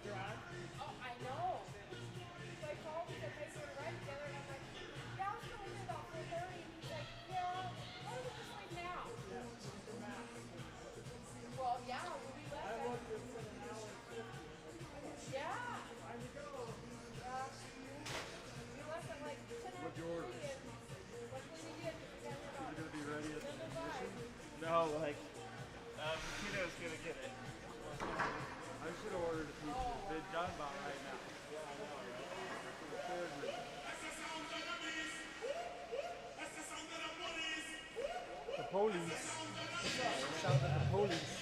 drive. Oh, I know. So I called because they sort of ride together, and I'm like, yeah, I was going to leave about 4:30. And he's like, yeah, why don't we just leave now? Yeah, the map. Well, yeah, when we left, I looked at an hour and 50. yeah. Time to go. We left at like 10 What'd after you order? 3, and luckily we did because we got here about You're gonna be ready at the 7:05. No, like, Tito's gonna get it. I should have ordered a pizza. They're done about right now. Yeah, I know, right? The police. The sound of the police.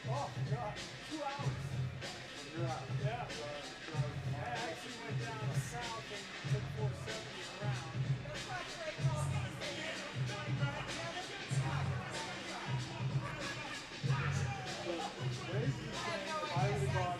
Oh, God. 2 hours. Yeah. I actually went down south and took 470 around. That's why Trey called me and said, "Hey, Crazy thing, if I would have gone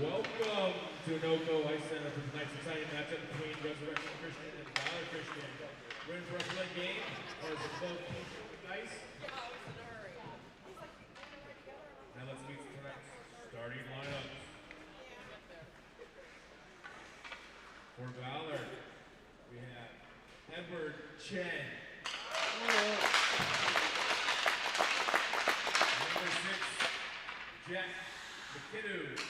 Welcome to Noco Ice Center for tonight's exciting matchup between Resurrection Christian and Valor Christian. We're in for a fun game. Both teams with ice. Now let's meet tonight's starting lineups. For Valor, we have Edward Chen. Number 6, Jack McKinnon.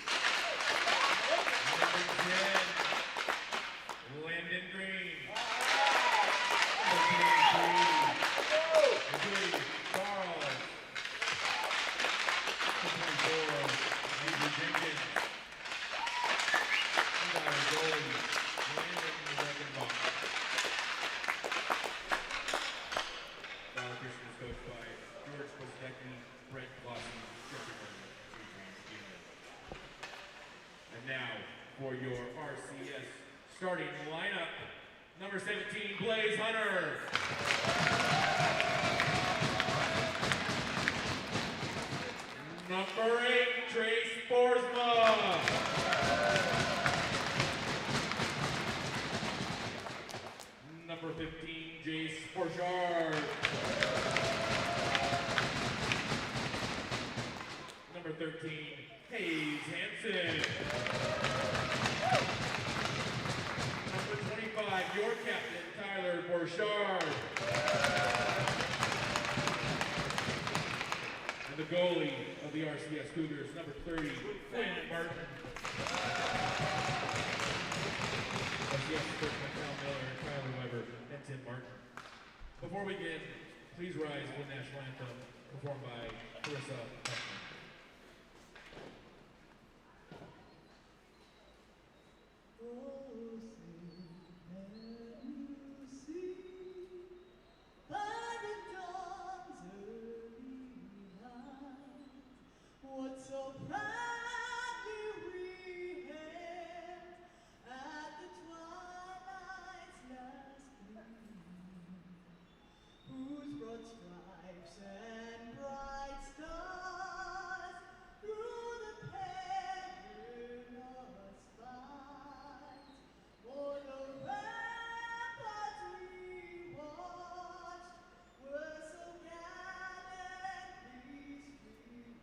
Number 10, Landon Green. Number 23, Charles. Number 24, Andrew Jenkins. And our goalie, Landon Reichenbach. Valor Christian is coached by George Kosecki, Brett Clausen, Jeffrey Martin, and now, for your RCS starting lineup, number 17, Blaze Hunter. Number 8, Trace Borsma. Number 15, Jace Borchard. Number 13, Hayes Hansen. Number 25, your captain, Tyler Borchard. And the goalie of the RCS Cougars, number 30, Quinn Martin. RCS coach Cal Miller, Tyler Weber, and Tim Martin. Before we begin, please rise for the national anthem performed by Carissa Huffman. What so proudly we hailed at the twilight's last gleam, whose broad stripes and bright stars through the perilous fight o'er the ramparts we watched were so gallantly streamed.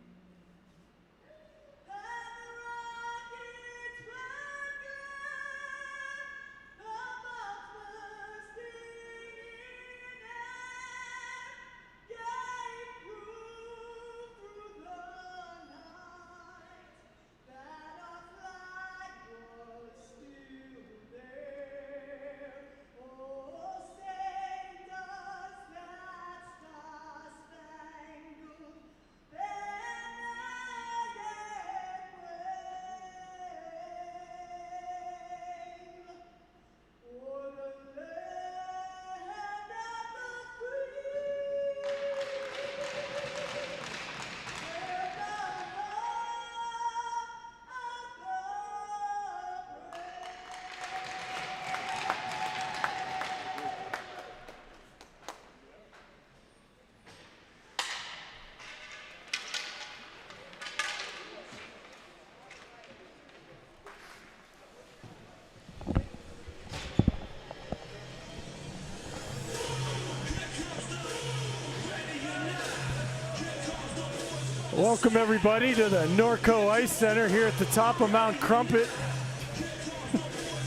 Welcome everybody to the Norco Ice Center here at the top of Mount Crumpet.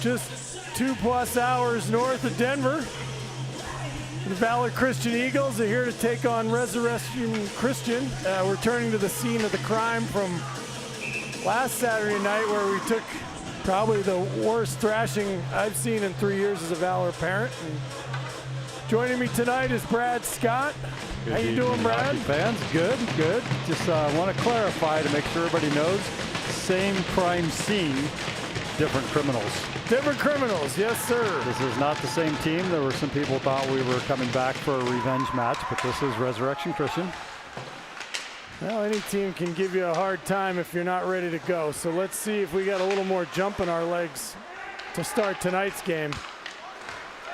Just 2+ hours north of Denver. The Valor Christian Eagles are here to take on Resurrection Christian. Returning to the scene of the crime from last Saturday night where we took probably the worst thrashing I've seen in 3 years as a Valor parent. And joining me tonight is Brad Scott. How you doing, Brad? Fans, good, good. Just want to clarify to make sure everybody knows, same crime scene, different criminals. Different criminals, yes, sir. This is not the same team. There were some people thought we were coming back for a revenge match, but this is Resurrection Christian. Well, any team can give you a hard time if you're not ready to go. So let's see if we got a little more jump in our legs to start tonight's game.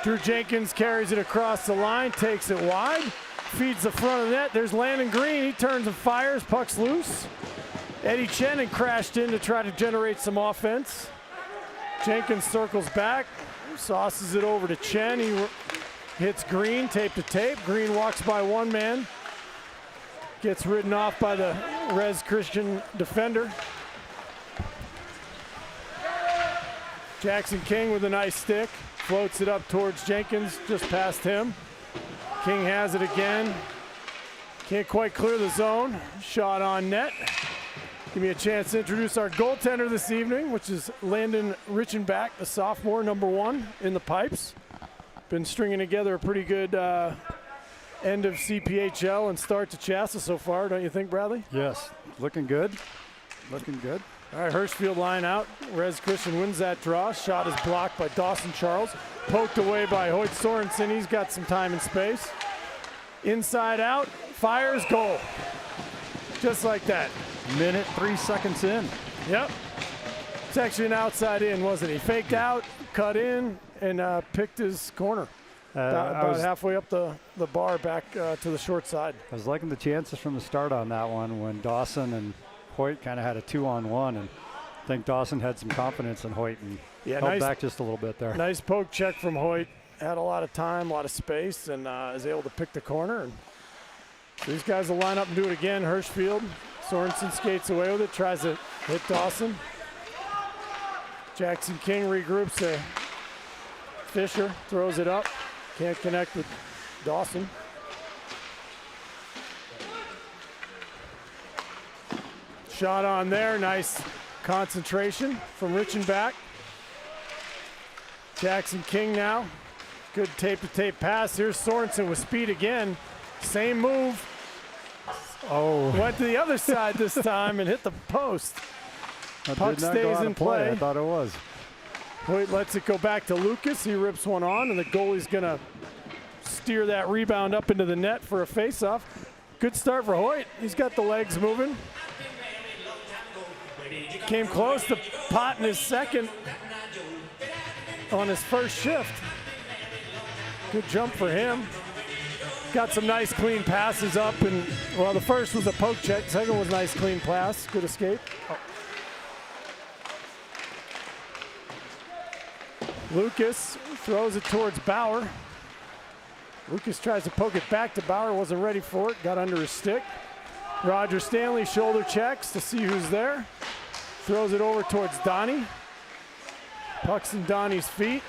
Drew Jenkins carries it across the line, takes it wide. Feeds the front of the net. There's Landon Green. He turns and fires. Puck's loose. Eddie Chen crashed in to try to generate some offense. Jenkins circles back, sauces it over to Chen. He hits Green, tape to tape. Green walks by one man, gets ridden off by the Res Christian defender. Jackson King with a nice stick, floats it up towards Jenkins, just past him. King has it again. Can't quite clear the zone. Shot on net. Give me a chance to introduce our goaltender this evening, which is Landon Richenbach, the sophomore, #1 in the pipes. Been stringing together a pretty good end of CPHL and start to Chassa so far, don't you think, Bradley? Yes, looking good. Looking good. All right, Hirschfield line out. Res Christian wins that draw. Shot is blocked by Dawson Charles. Poked away by Hoyt Sorensen. He's got some time and space. Inside out, fires, goal. Just like that. Minute, 3 seconds in. Yep. It's actually an outside in, wasn't he? Faked out, cut in, and picked his corner. About halfway up the bar back to the short side. I was liking the chances from the start on that one when Dawson and Hoyt kind of had a 2-on-1, and I think Dawson had some confidence in Hoyt and held back just a little bit there. Nice poke check from Hoyt. Had a lot of time, a lot of space, and is able to pick the corner. And so these guys will line up and do it again. Hirschfield. Sorensen skates away with it, tries to hit Dawson. Jackson King regroups to Fisher, throws it up. Can't connect with Dawson. Shot on there, nice concentration from Richenbach. Jackson King now. Good tape-to-tape pass. Here's Sorensen with speed again. Same move. Oh. Went to the other side this time and hit the post. That Puck did not stays go out in of play. play. I thought it was. Hoyt lets it go back to Lucas. He rips one on, and the goalie's going to steer that rebound up into the net for a face-off. Good start for Hoyt. He's got the legs moving. Came close to potting his second on his first shift. Good jump for him. Got some nice clean passes up, and well, the first was a poke check. The second was a nice clean pass. Good escape. Lucas throws it towards Bauer. Lucas tries to poke it back to Bauer. Wasn't ready for it. Got under his stick. Roger Stanley shoulder checks to see who's there. Throws it over towards Donnie. Puck's in Donnie's feet.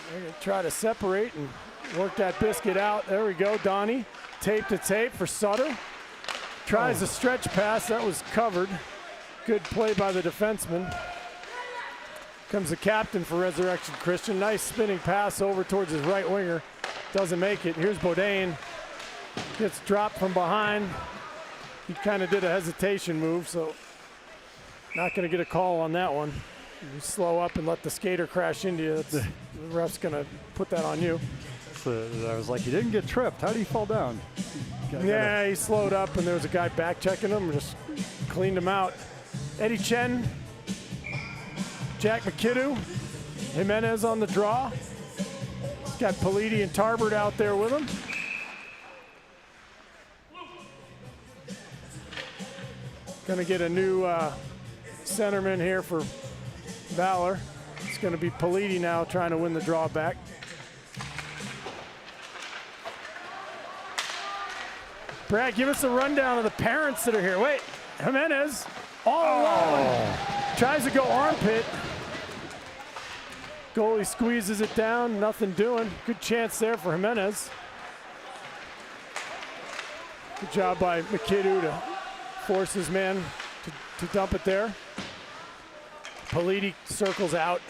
They're going to try to separate and work that biscuit out. There we go, Donnie. Tape to tape for Sutter. Tries a stretch pass. That was covered. Good play by the defenseman. Comes the captain for Resurrection Christian. Nice spinning pass over towards his right winger. Doesn't make it. Here's Bodain. Gets dropped from behind. He kind of did a hesitation move, so not going to get a call on that one. You slow up and let the skater crash into you. The ref's going to put that on you. So I was like, he didn't get tripped. How did he fall down? Yeah, he slowed up, and there was a guy back checking him, and just cleaned him out. Eddie Chen, Jack McKidoo, Jimenez on the draw. He's got Politi and Tarbert out there with him. Gonna get a new centerman here for Valor. It's gonna be Politi now trying to win the draw back. Brad, give us a rundown of the parents that are here. Wait, Jimenez all alone. Tries to go armpit. Goalie squeezes it down, nothing doing. Good chance there for Jimenez. Good job by McKidoo to force his man to dump it there. Politi circles out,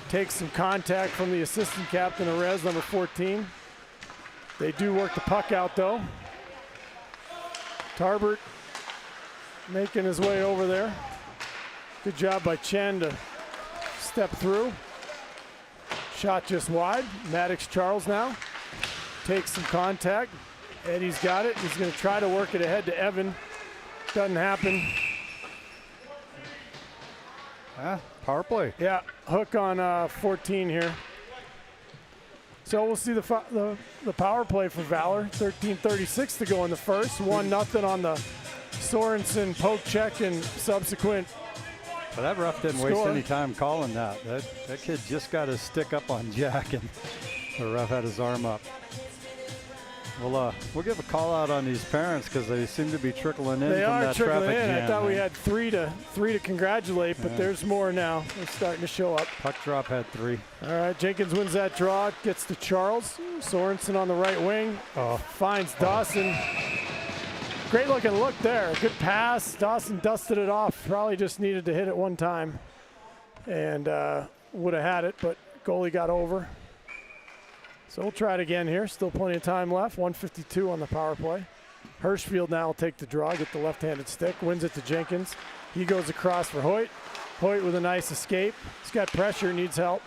takes some contact from the assistant captain of Res, number 14. They do work the puck out though. Tarbert making his way over there. Good job by Chen to step through. Shot just wide. Maddox Charles now takes some contact. Eddie's got it. He's going to try to work it ahead to Evan. Doesn't happen. Power play. Yeah, hook on 14 here. So we'll see the power play for Valor. 13:36 to go in the first. 1-0 on the Sorensen poke check and subsequent. But that ref didn't waste Score. any time calling that. That kid just got his stick up on Jack, and the ref had his arm up. We'll give a call out on these parents because they seem to be trickling in They from are that trickling traffic in. jam. I thought we man. had three to congratulate, but there's more now. They're starting to show up. Puck drop had 3. All right, Jenkins wins that draw, gets to Charles. Sorensen on the right wing. Finds Dawson. Great looking look there. Good pass. Dawson dusted it off. Probably just needed to hit it one time and would have had it, but goalie got over. So we'll try it again here. Still plenty of time left. 1:52 on the power play. Hirschfield now will take the draw, get the left-handed stick, wins it to Jenkins. He goes across for Hoyt. Hoyt with a nice escape. He's got pressure, needs help.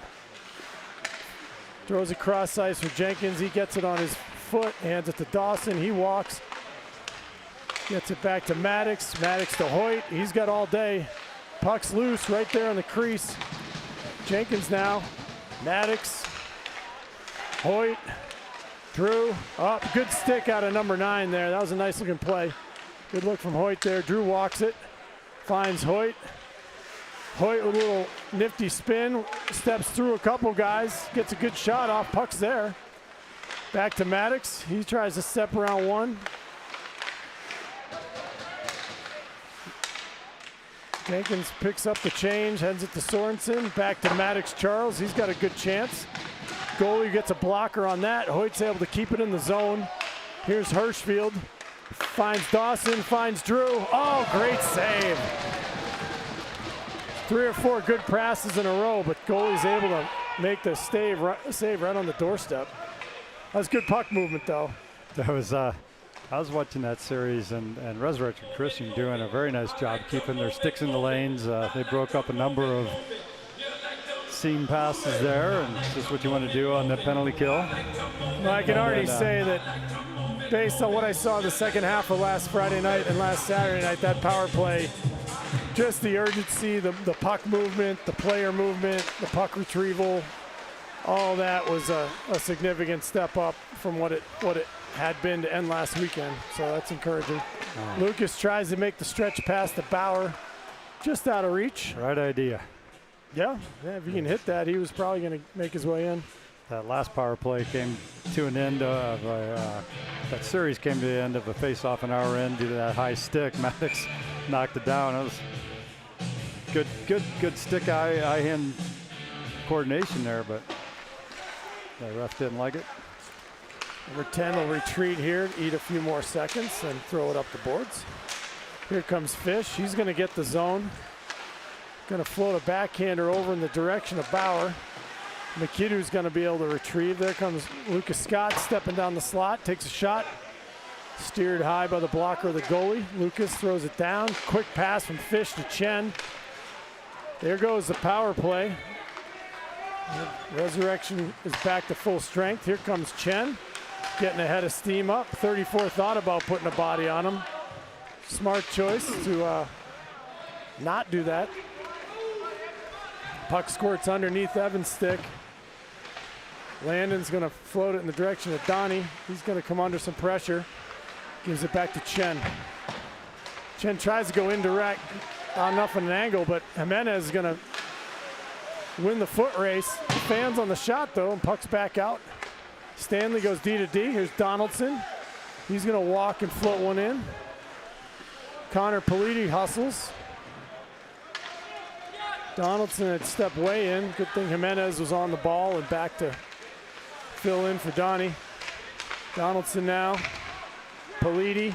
Throws across ice for Jenkins. He gets it on his foot, hands it to Dawson. He walks. Gets it back to Maddox. Maddox to Hoyt. He's got all day. Puck's loose right there on the crease. Jenkins now. Maddox. Hoyt. Drew up. Good stick out of number 9 there. That was a nice looking play. Good look from Hoyt there. Drew walks it. Finds Hoyt. Hoyt with a little nifty spin. Steps through a couple guys. Gets a good shot off. Puck's there. Back to Maddox. He tries to step around one. Jenkins picks up the change, heads it to Sorensen. Back to Maddox Charles. He's got a good chance. Goalie gets a blocker on that. Hoyt's able to keep it in the zone. Here's Hirschfield. Finds Dawson, finds Drew. Oh, great save. 3 or 4 good passes in a row, but goalie's able to make the save right on the doorstep. That was good puck movement, though. That was. I was watching that series, and Resurrection Christian doing a very nice job keeping their sticks in the lanes. They broke up a number of seam passes there, and it's just what you want to do on the penalty kill. Well, I can already say that based on what I saw the second half of last Friday night and last Saturday night, that power play, just the urgency, the puck movement, the player movement, the puck retrieval, all that was a significant step up from what it had been to end last weekend. So that's encouraging. Lucas tries to make the stretch pass to Bauer, just out of reach. Right idea. Yeah, if he can hit that, he was probably going to make his way in. That last power play came to an end of that series came to the end of a face-off on our end due to that high stick. Maddox knocked it down. It was good stick eye hand coordination there, but the ref didn't like it. Number 10 will retreat here, eat a few more seconds, and throw it up the boards. Here comes Fish. He's going to get the zone. Going to float a backhander over in the direction of Bauer. McKiddou's going to be able to retrieve. There comes Lucas Scott stepping down the slot, takes a shot. Steered high by the blocker of the goalie. Lucas throws it down. Quick pass from Fish to Chen. There goes the power play. Resurrection is back to full strength. Here comes Chen, getting ahead of steam up. 34 thought about putting a body on him. Smart choice to not do that. Puck squirts underneath Evans' stick. Landon's going to float it in the direction of Donnie. He's going to come under some pressure. Gives it back to Chen. Chen tries to go indirect, not enough of an angle, but Jimenez is going to win the foot race. Fans on the shot, though, and puck's back out. Stanley goes D to D. Here's Donaldson. He's going to walk and float one in. Connor Politi hustles. Donaldson had stepped way in. Good thing Jimenez was on the ball and back to fill in for Donnie. Donaldson now. Politi,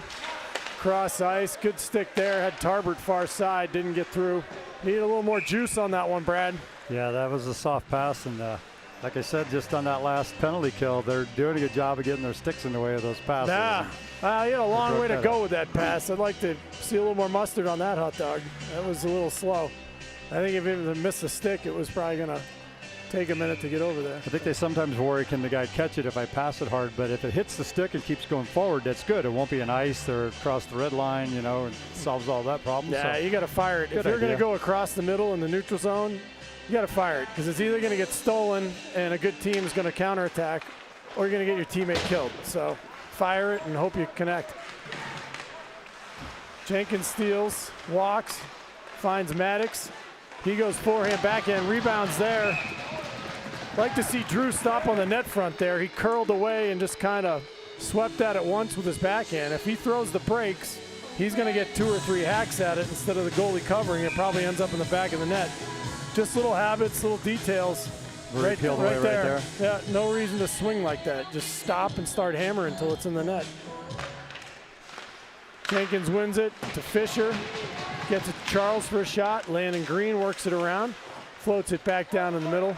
cross ice. Good stick there. Had Tarbert far side. Didn't get through. Need a little more juice on that one, Brad. Yeah, that was a soft pass, and like I said, just on that last penalty kill, they're doing a good job of getting their sticks in the way of those passes. Yeah, he had a long way to go with that pass. I'd like to see a little more mustard on that hot dog. That was a little slow. I think if he missed a stick, it was probably going to take a minute to get over there. I think they sometimes worry, can the guy catch it if I pass it hard? But if it hits the stick and keeps going forward, that's good. It won't be an ice or across the red line, and solves all that problem. Yeah, so, you got to fire it. If you're going to go across the middle in the neutral zone, you got to fire it, because it's either going to get stolen and a good team is going to counterattack, or you're going to get your teammate killed. So fire it and hope you connect. Jenkins steals, walks, finds Maddox. He goes forehand, backhand, rebounds there. Like to see Drew stop on the net front there. He curled away and just kind of swept that at once with his backhand. If he throws the breaks, he's going to get 2 or 3 hacks at it instead of the goalie covering. It probably ends up in the back of the net. Just little habits, little details. Right there. Yeah, no reason to swing like that. Just stop and start hammering until it's in the net. Jenkins wins it to Fisher. Gets it to Charles for a shot. Landon Green works it around. Floats it back down in the middle.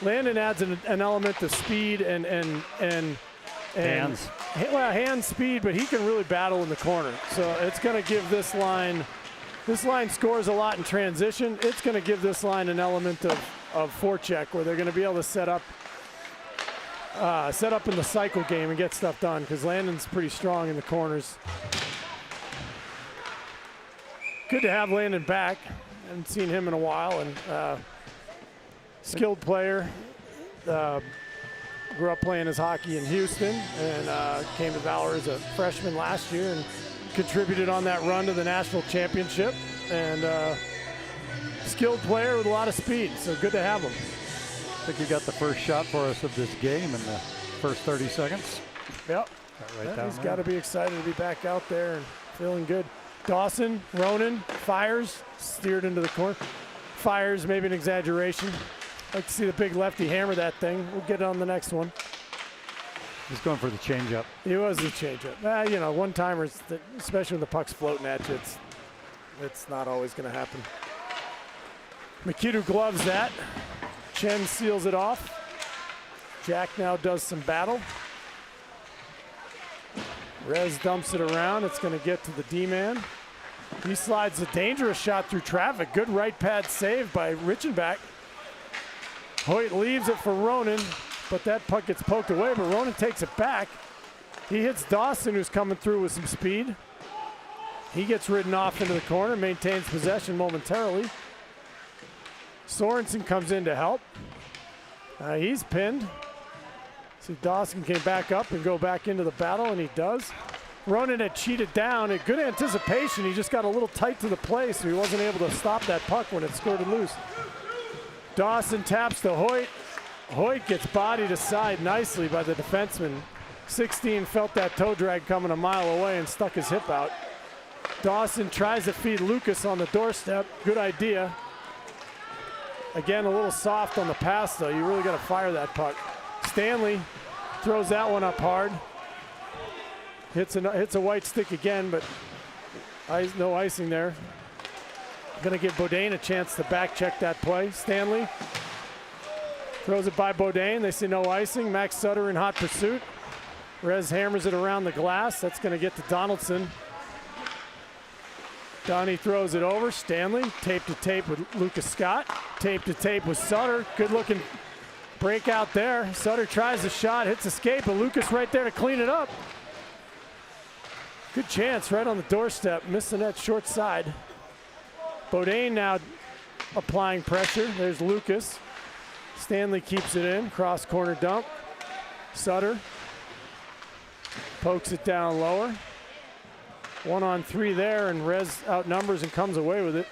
Landon adds an element of speed and hands. Well, hand speed, but he can really battle in the corner. So it's going to give this line scores a lot in transition. It's going to give this line an element of forecheck where they're going to be able to set up in the cycle game and get stuff done because Landon's pretty strong in the corners. Good to have Landon back. Haven't seen him in a while, and skilled player. Grew up playing his hockey in Houston and came to Valor as a freshman last year and contributed on that run to the national championship. And skilled player with a lot of speed, so good to have him. I think you got the first shot for us of this game in the first 30 seconds. Yep. He's got to be excited to be back out there and feeling good. Dawson, Ronan, fires, steered into the corner. Fires, maybe an exaggeration. Like to see the big lefty hammer that thing. We'll get it on the next one. He's going for the changeup. He was the changeup. You know, one-timers, especially when the puck's floating at you, it's not always going to happen. Mikitu gloves that. Chen seals it off. Jack now does some battle. Rez dumps it around. It's going to get to the D-man. He slides a dangerous shot through traffic. Good right pad save by Richenbach. Hoyt leaves it for Ronan, but that puck gets poked away, but Ronan takes it back. He hits Dawson, who's coming through with some speed. He gets ridden off into the corner, maintains possession momentarily. Sorensen comes in to help. He's pinned. See, Dawson came back up and go back into the battle, and he does. Ronan had cheated down. A good anticipation. He just got a little tight to the play, so he wasn't able to stop that puck when it skirted loose. Dawson taps to Hoyt. Hoyt gets bodied aside nicely by the defenseman. 16 felt that toe drag coming a mile away and stuck his hip out. Dawson tries to feed Lucas on the doorstep. Good idea. Again, a little soft on the pass, though. You really got to fire that puck. Stanley throws that one up hard. Hits a white stick again, but no icing there. Going to give Bodine a chance to back check that play. Stanley throws it by Bodine. They see no icing. Max Sutter in hot pursuit. Rez hammers it around the glass. That's going to get to Donaldson. Donnie throws it over. Stanley, tape to tape with Lucas Scott. Tape to tape with Sutter. Good looking breakout there. Sutter tries the shot, hits escape, but Lucas right there to clean it up. Good chance right on the doorstep. Missed the net short side. Bodine now applying pressure. There's Lucas. Stanley keeps it in. Cross corner dump. Sutter pokes it down lower. 1-on-3 there, and Rez outnumbers and comes away with it.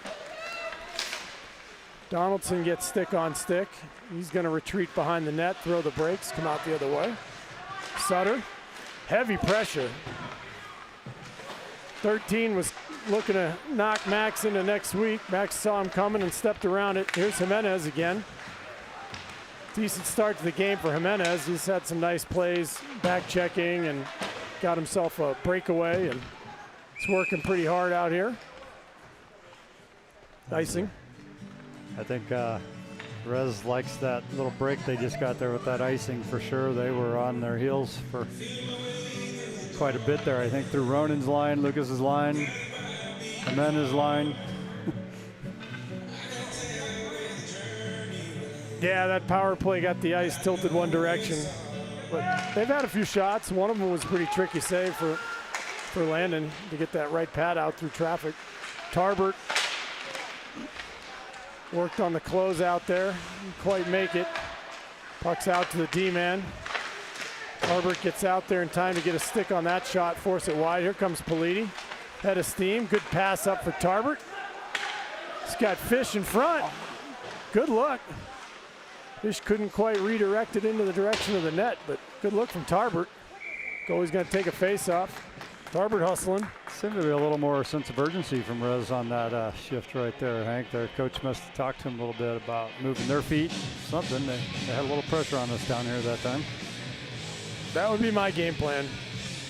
Donaldson gets stick on stick. He's going to retreat behind the net, throw the brakes, come out the other way. Sutter, heavy pressure. 13 was looking to knock Max into next week. Max saw him coming and stepped around it. Here's Jimenez again. Decent start to the game for Jimenez. He's had some nice plays, back checking, and got himself a breakaway, and he's working pretty hard out here. Icing. I think Rez likes that little break they just got there with that icing for sure. They were on their heels for quite a bit there, I think, through Ronan's line, Lucas's line, Jimenez's line. Yeah, that power play got the ice tilted one direction. But they've had a few shots. One of them was a pretty tricky save for Landon to get that right pad out through traffic. Tarbert worked on the close out there. Didn't quite make it. Puck's out to the D-man. Tarbert gets out there in time to get a stick on that shot, force it wide. Here comes Politi. Head of steam. Good pass up for Tarbert. He's got Fish in front. Good look. Fish couldn't quite redirect it into the direction of the net, but good look from Tarbert. Goalie's going to take a face-off. Tarbert hustling. Seemed to be a little more sense of urgency from Rez on that shift right there, Hank. Their coach must have talked to him a little bit about moving their feet, something. They had a little pressure on us down here that time. That would be my game plan.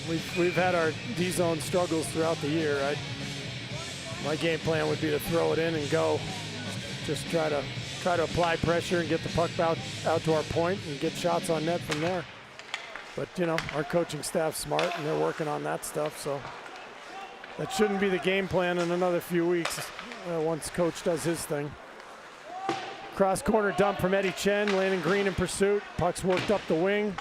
We've had our D-zone struggles throughout the year. My game plan would be to throw it in and go. Just try to apply pressure and get the puck out to our point and get shots on net from there. But, you know, our coaching staff's smart, and they're working on that stuff, so that shouldn't be the game plan in another few weeks once coach does his thing. Cross corner dump from Eddie Chen, Landon Green in pursuit. Puck's worked up the wing.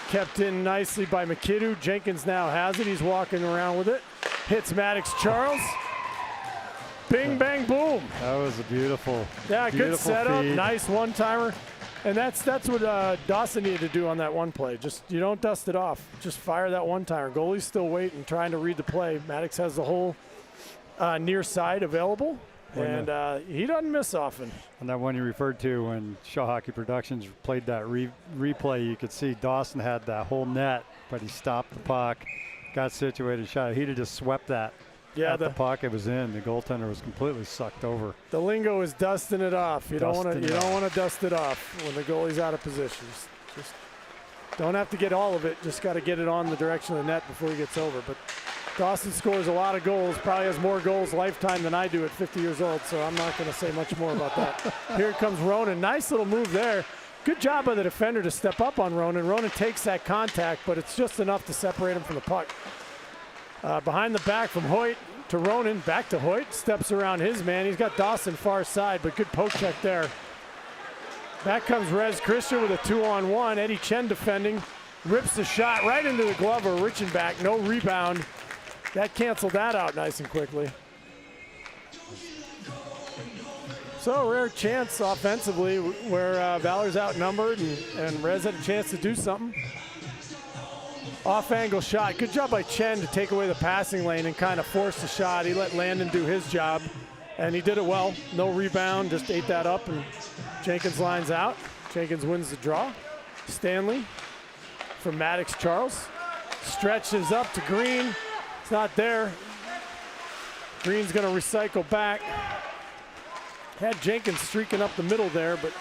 Kept in nicely by McKidoo. Jenkins now has it. He's walking around with it. Hits Maddox Charles. Bing, bang, boom. That was a beautiful, good setup. feed. Nice one-timer. And that's what Dawson needed to do on that one play. Just, you don't dust it off. Just fire that one-timer. Goalie's still waiting, trying to read the play. Maddox has the whole near side available, and he doesn't miss often. And that one you referred to when Shaw Hockey Productions played that replay, you could see Dawson had that whole net, but he stopped the puck, got situated, shot. He'd have just swept that. Yeah, the puck, it was in. The goaltender was completely sucked over. The lingo is dusting it off. You don't want to dust it off when the goalie's out of position. Just don't have to get all of it. Just got to get it on the direction of the net before he gets over. But Dawson scores a lot of goals. Probably has more goals lifetime than I do at 50 years old. So I'm not going to say much more about that. Here comes Ronan. Nice little move there. Good job by the defender to step up on Ronan. Ronan takes that contact, but it's just enough to separate him from the puck. Behind the back from Hoyt to Ronan, back to Hoyt, steps around his man. He's got Dawson far side, but good poke check there. Back comes Rez Christian with a 2-on-1. Eddie Chen defending, rips the shot right into the glove of Richenbach, no rebound. That canceled that out nice and quickly. So rare chance offensively where Valor's outnumbered and Rez had a chance to do something. Off-angle shot. Good job by Chen to take away the passing lane and kind of force the shot. He let Landon do his job, and he did it well. No rebound, just ate that up, and Jenkins lines out. Jenkins wins the draw. Stanley from Maddox Charles. Stretches up to Green. It's not there. Green's going to recycle back. Had Jenkins streaking up the middle there, but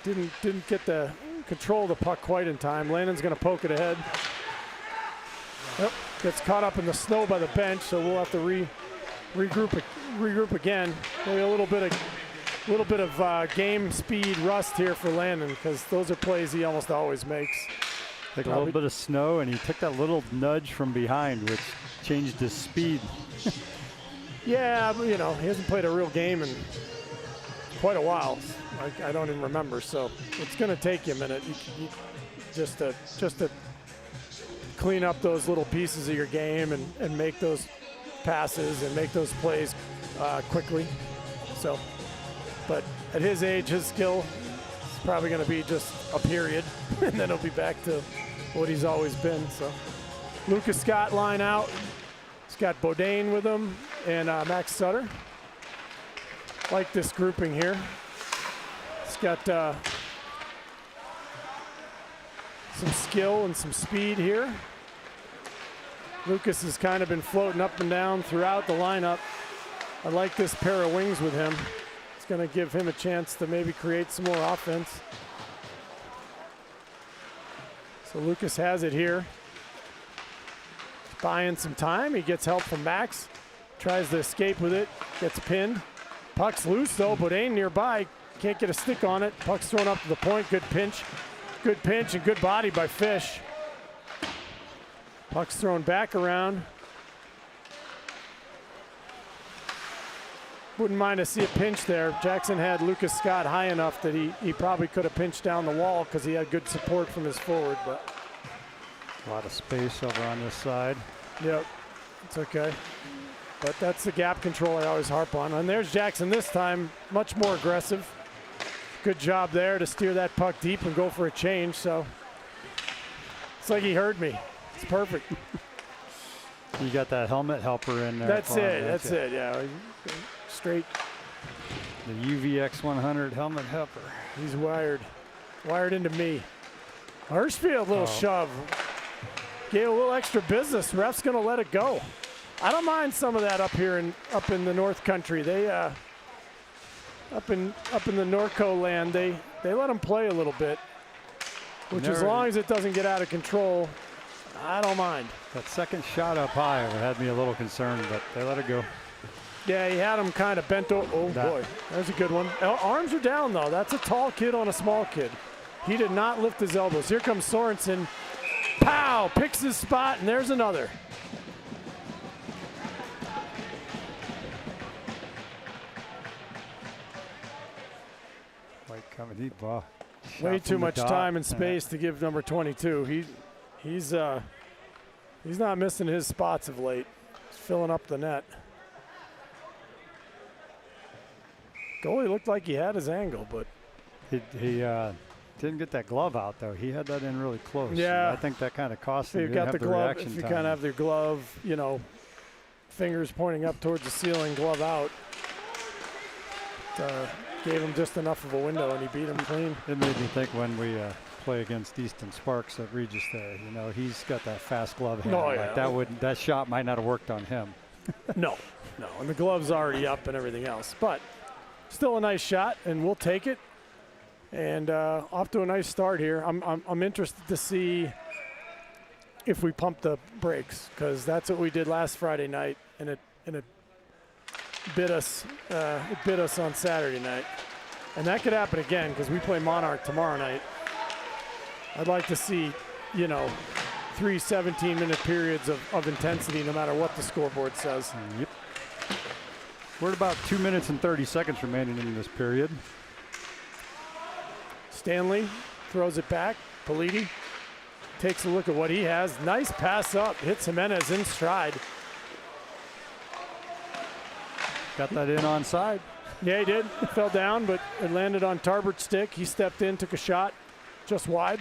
didn't get the control the puck quite in time. Landon's going to poke it ahead. Yep, gets caught up in the snow by the bench, so we'll have to regroup again. Maybe a little bit of game speed rust here for Landon, because those are plays he almost always makes. Took a little bit of snow, and he took that little nudge from behind, which changed his speed. Yeah, but, you know, he hasn't played a real game in quite a while. I don't even remember, so it's going to take you a minute just to clean up those little pieces of your game and make those passes and make those plays quickly. So, but at his age, his skill is probably going to be just a period, and then he'll be back to what he's always been. So, Lucas Scott line out. He's got Bodine with him and Max Sutter. Like this grouping here. It's got some skill and some speed here. Lucas has kind of been floating up and down throughout the lineup. I like this pair of wings with him. It's going to give him a chance to maybe create some more offense. So Lucas has it here. He's buying some time. He gets help from Max. Tries to escape with it. Gets pinned. Puck's loose though, but ain't nearby. Can't get a stick on it. Puck's thrown up to the point. Good pinch. Good pinch and good body by Fish. Puck's thrown back around. Wouldn't mind to see a pinch there. Jackson had Lucas Scott high enough that he probably could have pinched down the wall because he had good support from his forward. But a lot of space over on this side. Yep, it's okay. But that's the gap control I always harp on. And there's Jackson this time, much more aggressive. Good job there to steer that puck deep and go for a change. So it's like he heard me. It's perfect. You got that helmet helper in there. That's for him, it. don't That's you? it. Yeah, straight. The UVX 100 helmet helper. He's wired into me. Hirschfield, little shove. Gave a little extra business. Ref's gonna let it go. I don't mind some of that up in the North Country. They up in the Norco land, they let them play a little bit, which as long as it doesn't get out of control, I don't mind. That second shot up high had me a little concerned, but they let it go. Yeah, he had him kind of bent over. Oh boy, there's a good one. Arms are down though. That's a tall kid on a small kid. He did not lift his elbows. Here comes Sorensen. Pow! Picks his spot, and there's another. White coming deep. Wow. Way too much time and space to give number 22. He's not missing his spots of late. He's filling up the net. Goalie looked like he had his angle, but he didn't get that glove out though. He had that in really close. Yeah, I think that kind of cost him. If you got the glove, if you kind of have the glove, you know, fingers pointing up towards the ceiling, glove out. Gave him just enough of a window, and he beat him clean. It made me think when we play against Easton Sparks at Regis there. You know, he's got that fast glove hand. Oh, yeah. Like that shot might not have worked on him. No, and the glove's already up and everything else. But still a nice shot, and we'll take it. And off to a nice start here. I'm interested to see if we pump the brakes, because that's what we did last Friday night, and it bit us. It bit us on Saturday night, and that could happen again because we play Monarch tomorrow night. I'd like to see, you know, 3 17-minute periods of intensity, no matter what the scoreboard says. Yep. We're at about 2 minutes and 30 seconds remaining in this period. Stanley throws it back. Politi takes a look at what he has. Nice pass up. Hits Jimenez in stride. Got that in onside. Yeah, he did. Fell down, but it landed on Tarbert's stick. He stepped in, took a shot just wide.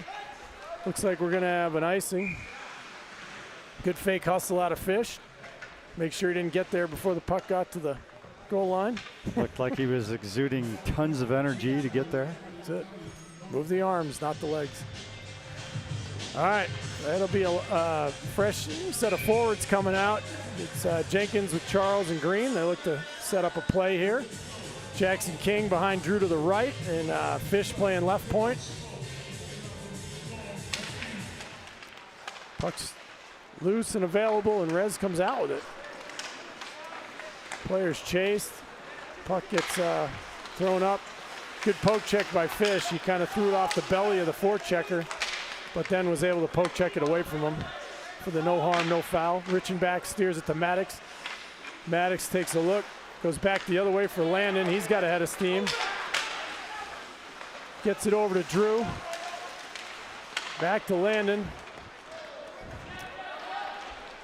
Looks like we're going to have an icing. Good fake hustle out of Fish. Make sure he didn't get there before the puck got to the goal line. Looked like he was exuding tons of energy to get there. That's it. Move the arms, not the legs. All right, that'll be a fresh set of forwards coming out. It's Jenkins with Charles and Green. They look to set up a play here. Jackson King behind Drew to the right, and Fish playing left point. Puck's loose and available, and Rez comes out with it. Players chased. Puck gets thrown up. Good poke check by Fish. He kind of threw it off the belly of the forechecker, but then was able to poke check it away from him for the no harm, no foul. Richenbach steers it to Maddox. Maddox takes a look, goes back the other way for Landon. He's got a head of steam. Gets it over to Drew. Back to Landon.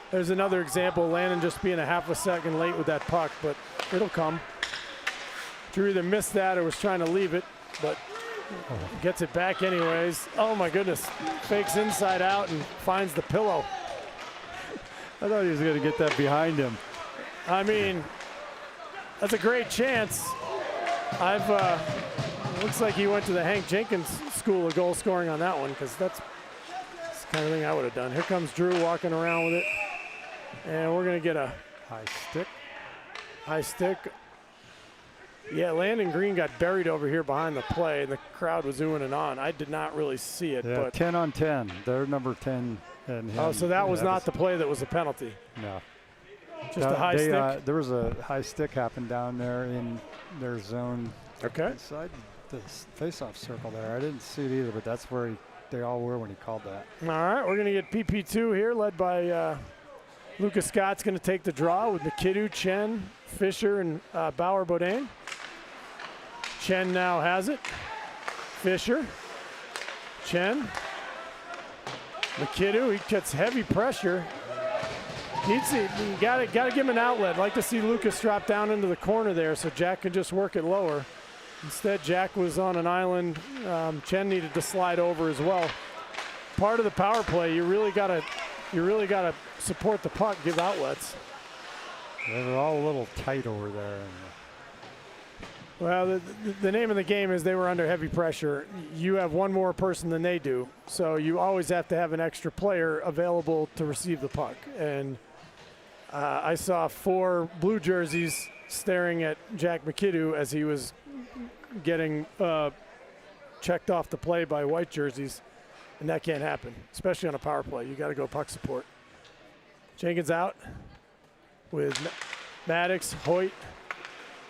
There's another example, Landon just being a half a second late with that puck, but it'll come. Drew either missed that or was trying to leave it, but gets it back anyways. Oh my goodness, fakes inside out and finds the pillow. I thought he was going to get that behind him. I mean, that's a great chance. Looks like he went to the Hank Jenkins School of Goal Scoring on that one, because that's the kind of thing I would have done. Here comes Drew walking around with it, and we're going to get a high stick. High stick. Yeah, Landon Green got buried over here behind the play, and the crowd was oohing and on. I did not really see it. Yeah, but 10 on 10. They're number 10. And him. Oh, so that was not the play that was a penalty. No. Just a high stick? There was a high stick happened down there in their zone. Okay. Inside the face-off circle there. I didn't see it either, but that's where they all were when he called that. All right, we're going to get PP2 here, led by Lucas Scott's going to take the draw with McKidoo, Chen, Fisher, and Bauer Bodine. Chen now has it. Fisher, Chen, McKidoo. He gets heavy pressure. You got to give him an outlet. I'd like to see Lucas drop down into the corner there so Jack can just work it lower. Instead, Jack was on an island. Chen needed to slide over as well. Part of the power play, you really got to support the puck, give outlets. They were all a little tight over there. Well, the name of the game is they were under heavy pressure. You have one more person than they do, so you always have to have an extra player available to receive the puck. And I saw 4 blue jerseys staring at Jack McKidoo as he was getting checked off the play by white jerseys, and that can't happen, especially on a power play. You got to go puck support. Jenkins out with Maddox, Hoyt.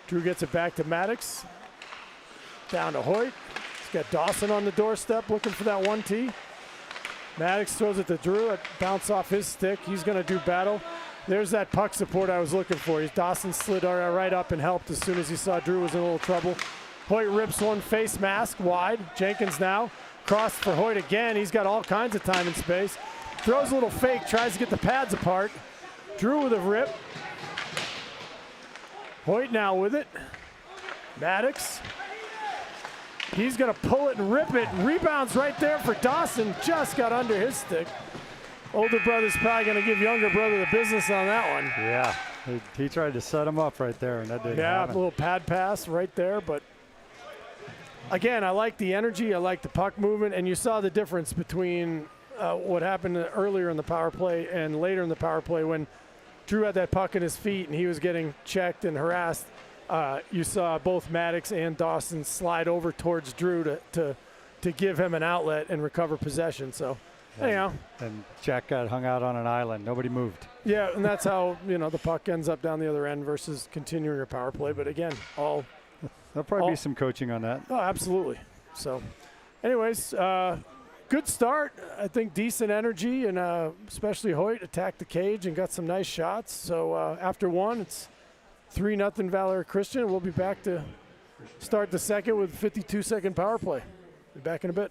Drew gets it back to Maddox. Down to Hoyt. He's got Dawson on the doorstep looking for that 1T. Maddox throws it to Drew. It bounced off his stick. He's going to do battle. There's that puck support I was looking for. Dawson slid right up and helped as soon as he saw Drew was in a little trouble. Hoyt rips one face mask wide. Jenkins now. Cross for Hoyt again. He's got all kinds of time and space. Throws a little fake, tries to get the pads apart. Drew with a rip. Hoyt now with it. Maddox. He's going to pull it and rip it. Rebounds right there for Dawson. Just got under his stick. Older brother's probably going to give younger brother the business on that one. Yeah, he tried to set him up right there, and that didn't happen. A little pad pass right there. But again, I like the energy. I like the puck movement. And you saw the difference between what happened earlier in the power play and later in the power play when Drew had that puck in his feet and he was getting checked and harassed. You saw both Maddox and Dawson slide over towards Drew to give him an outlet and recover possession. So, anyhow. And Jack got hung out on an island. Nobody moved. Yeah, and that's how, the puck ends up down the other end versus continuing your power play. But again, there'll probably be some coaching on that. Oh, absolutely. So, anyways, good start. I think decent energy, and especially Hoyt attacked the cage and got some nice shots. So after one, it's 3-0 Valor Christian. We'll be back to start the second with 52-second power play. Be back in a bit.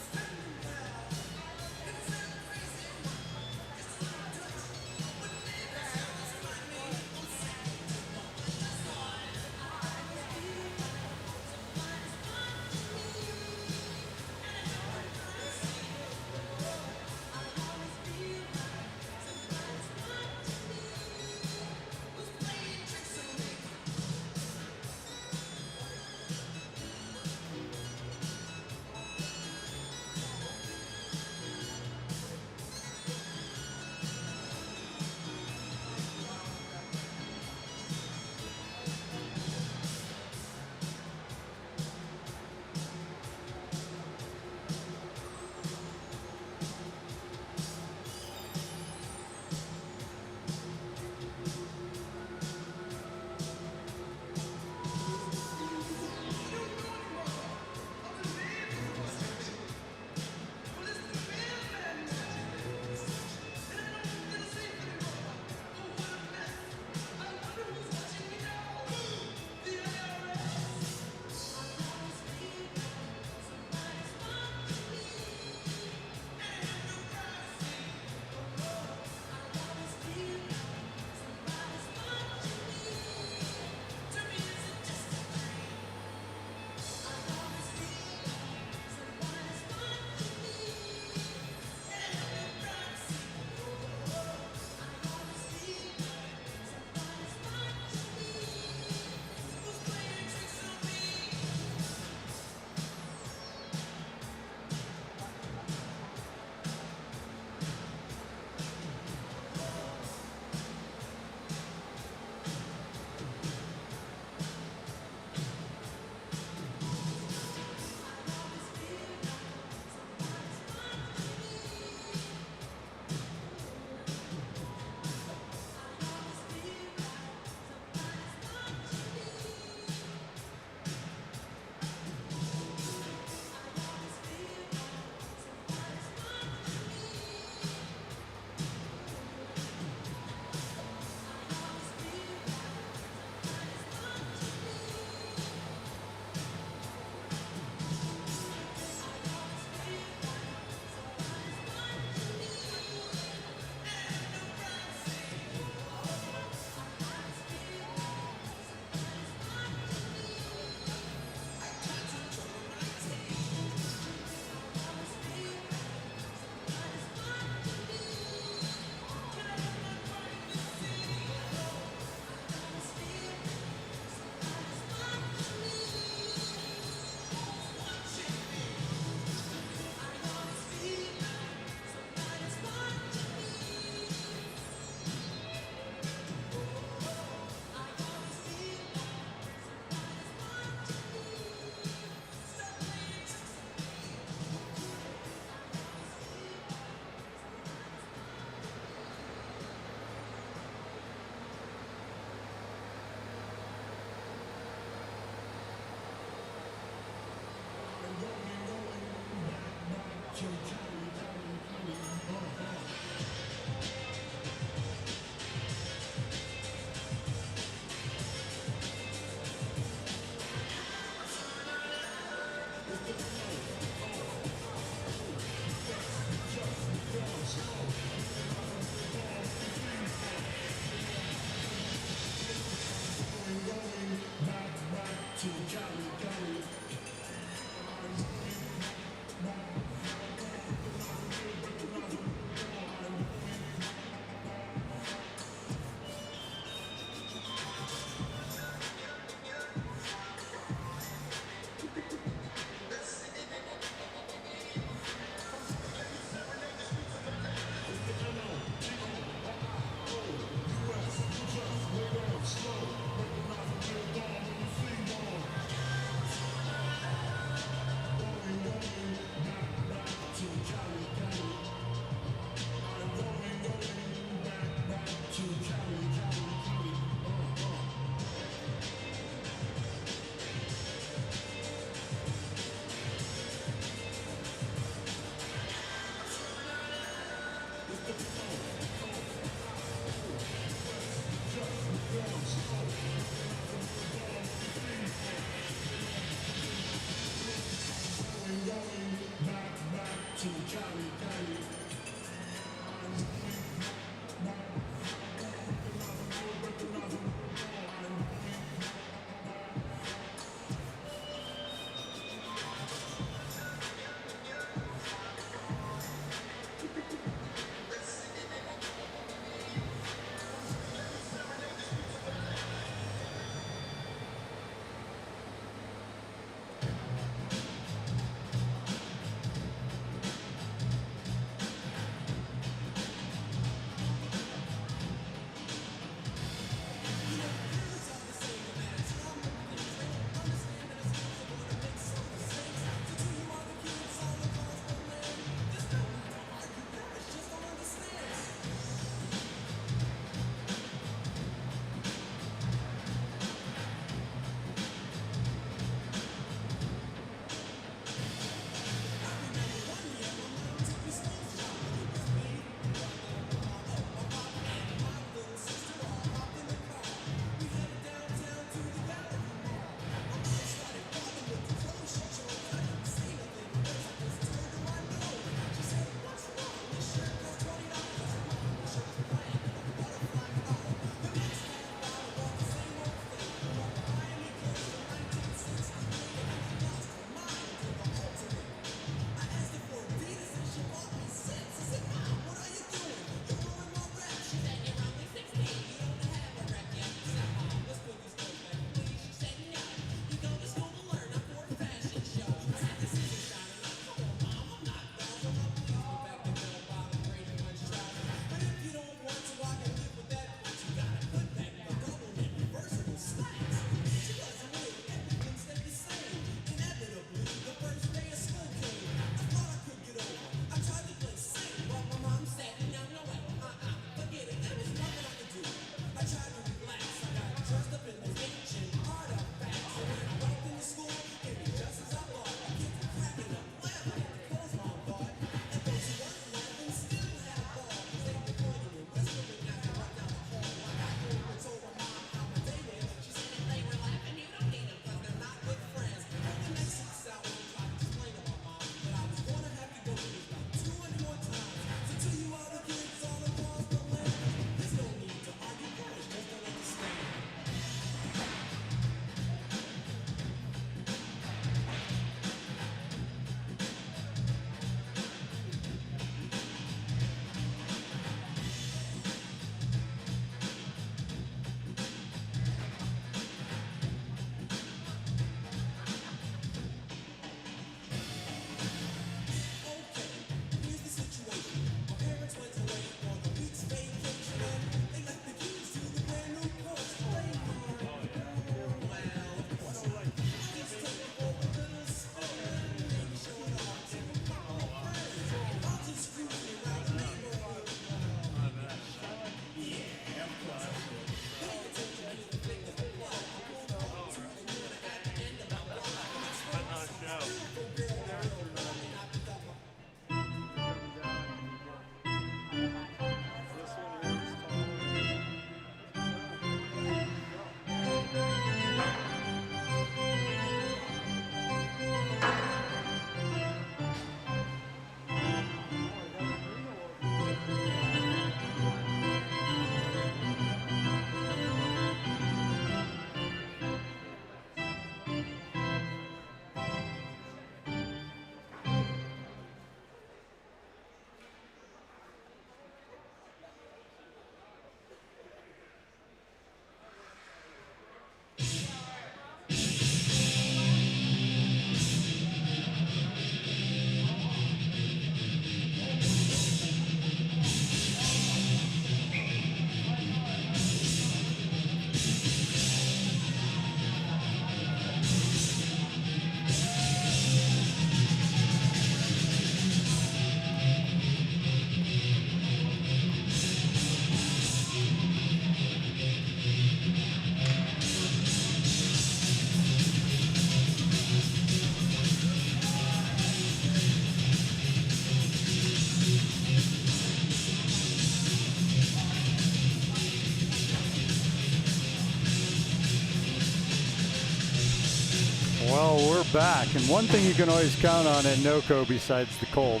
Well, we're back, and one thing you can always count on at NOCO besides the cold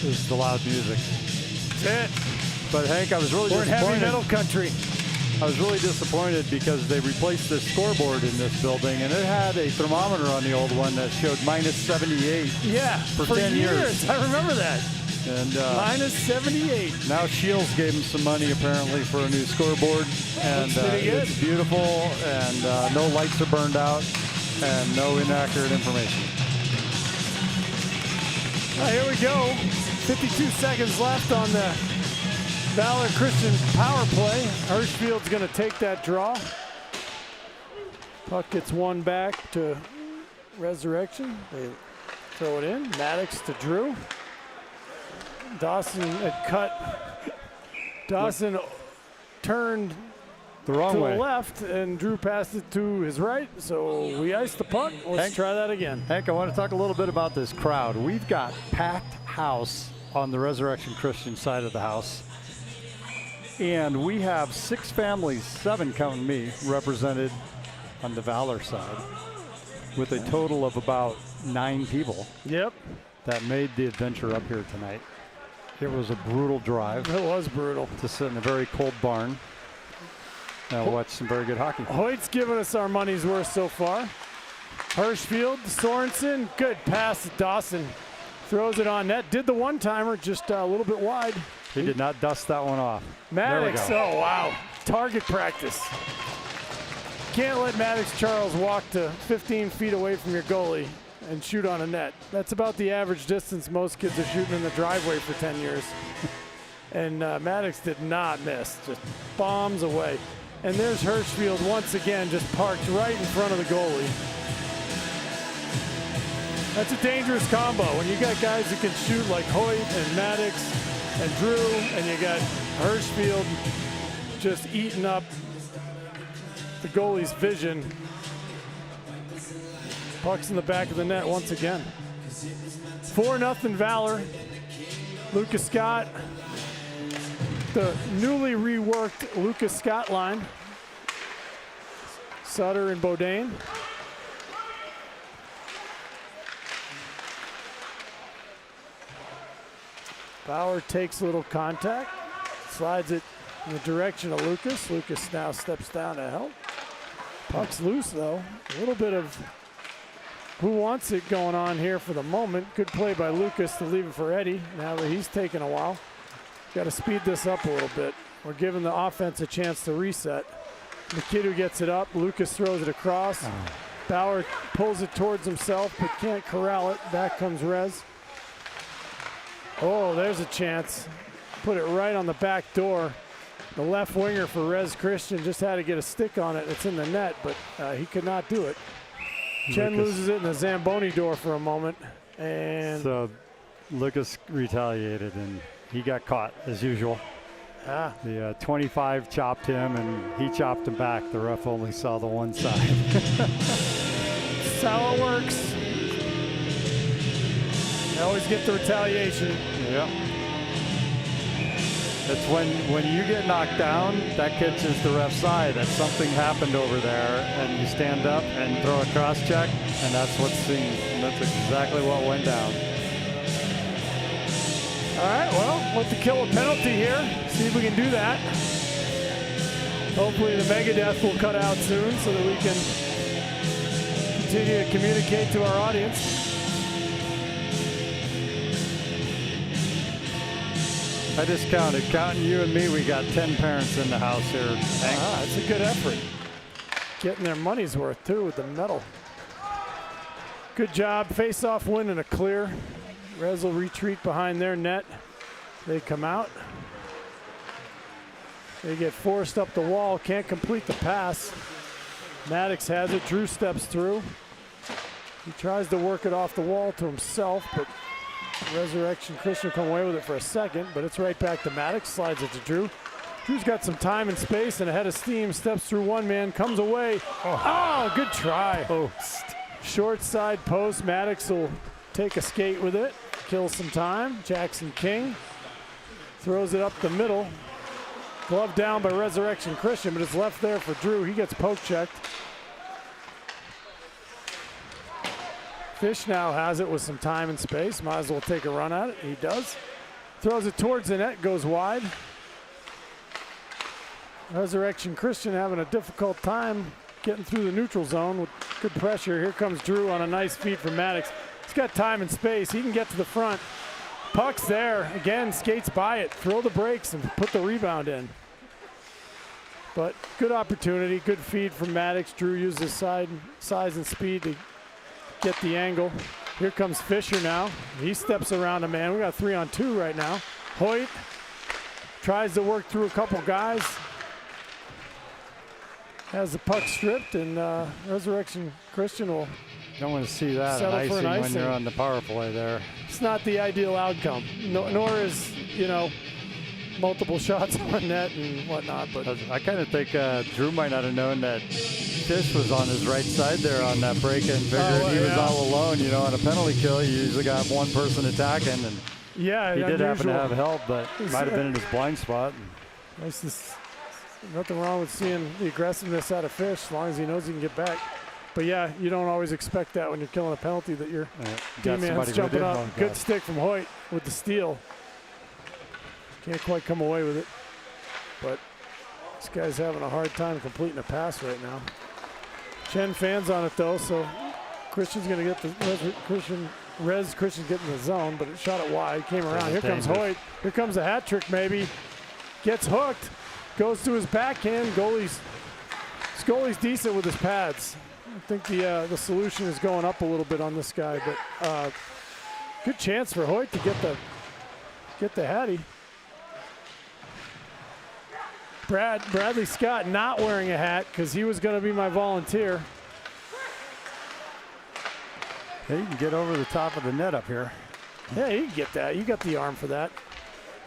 is the loud music. That's it. But Hank, I was really We're in disappointed. heavy metal country. I was really disappointed because they replaced the scoreboard in this building, and it had a thermometer on the old one that showed minus 78. Yeah, For 10 years. I remember that. And Minus 78. now Shields gave him some money apparently for a new scoreboard, and Looks pretty good. it's beautiful, and no lights are burned out, and no inaccurate information. Here we go. 52 seconds left on the Valor Christian power play. Hirschfield's going to take that draw. Puck gets one back to Resurrection. They throw it in. Maddox to Drew. Dawson had cut. Dawson turned The wrong to way. the left, and Drew passed it to his right. So we iced the puck. Let's Hank? try that again. Hank, I want to talk a little bit about this crowd. We've got packed house on the Resurrection Christian side of the house. And we have 6 families, 7 counting me, represented on the Valor side, with a total of about 9 people Yep, that made the adventure up here tonight. It was a brutal drive it was brutal. to sit in a very cold barn and watch some very good hockey. Hoyt's given us our money's worth so far. Hirschfield, Sorensen, good pass to Dawson. Throws it on net. Did the one-timer, just a little bit wide. He did not dust that one off. Maddox, There we go. oh wow. Target practice. Can't let Maddox Charles walk to 15 feet away from your goalie and shoot on a net. That's about the average distance most kids are shooting in the driveway for 10 years. And Maddox did not miss, just bombs away. And there's Hirschfield once again, just parked right in front of the goalie. That's a dangerous combo when you got guys that can shoot like Hoyt and Maddox and Drew, and you got Hirschfield just eating up the goalie's vision. Puck's in the back of the net once again. 4-0 Valor. Lucas Scott, the newly reworked Lucas Scott line. Sutter and Bodine. Bauer takes a little contact, slides it in the direction of Lucas. Lucas now steps down to help. Puck's loose though. A little bit of who wants it going on here for the moment. Good play by Lucas to leave it for Eddie now that he's taken a while. Got to speed this up a little bit. We're giving the offense a chance to reset. The kid who gets it up, Lucas throws it across. Bauer pulls it towards himself but can't corral it. Back comes Rez. Oh, there's a chance. Put it right on the back door. The left winger for Rez Christian just had to get a stick on it. It's in the net, but he could not do it. Chen Lucas. loses it in the Zamboni door for a moment. And So Lucas retaliated, and he got caught as usual. The 25 chopped him, and he chopped him back. The ref only saw the one side. that's how it works. You always get the retaliation. Yep. It's when you get knocked down, that catches the ref's eye that something happened over there, and you stand up and throw a cross check, and that's what's seen. And that's exactly what went down. All right, well, let's kill a penalty here. See if we can do that. Hopefully the Megadeth will cut out soon so that we can continue to communicate to our audience. I just counted. Counting you and me, we got 10 parents in the house here. Hank. That's a good effort. Getting their money's worth, too, with the medal. Good job. Face-off win and a clear. Rez will retreat behind their net. They come out. They get forced up the wall. Can't complete the pass. Maddox has it. Drew steps through. He tries to work it off the wall to himself, but Resurrection Christian come away with it for a second, but it's right back to Maddox. Slides it to Drew. Drew's got some time and space and a head of steam. Steps through one man, comes away. Oh, good try. Short side post. Maddox will take a skate with it. Kills some time. Jackson King throws it up the middle. Glove down by Resurrection Christian, but it's left there for Drew. He gets poke checked. Fish now has it with some time and space. Might as well take a run at it. He does. Throws it towards the net, goes wide. Resurrection Christian having a difficult time getting through the neutral zone with good pressure. Here comes Drew on a nice feed from Maddox. He's got time and space. He can get to the front. Puck's there. Again, skates by it. Throw the brakes and put the rebound in. But good opportunity, good feed from Maddox. Drew used his size and speed to get the angle. Here comes Fisher now. He steps around a man. We got 3-on-2 right now. Hoyt tries to work through a couple guys. Has the puck stripped, and Resurrection Christian will Don't want to see that settle an for an icing when icing. you're on the power play there. It's not the ideal outcome, nor is, multiple shots on net and whatnot. But I kind of think Drew might not have known that Fish was on his right side there on that break-in. Figured he was yeah. all alone. On a penalty kill, you usually got one person attacking, and yeah, he did happen to have unusual. help, but might have been in his blind spot. Nice to nothing wrong with seeing the aggressiveness out of Fish as long as he knows he can get back. But yeah, you don't always expect that when you're killing a penalty that your Got teammate's somebody jumping with up. him. Good stick from Hoyt with the steal. Can't quite come away with it. But this guy's having a hard time completing a pass right now. Chen fans on it though, so Christian's going to get the Christian's getting the zone, but it shot it wide. Came around. Here comes Hoyt. Here comes a hat trick maybe. Gets hooked. Goes to his backhand. Goalie's decent with his pads. I think the solution is going up a little bit on this guy, but good chance for Hoyt to get the hattie. Bradley Scott not wearing a hat because he was going to be my volunteer. Hey, you can get over the top of the net up here. Yeah, you can get that. You got the arm for that.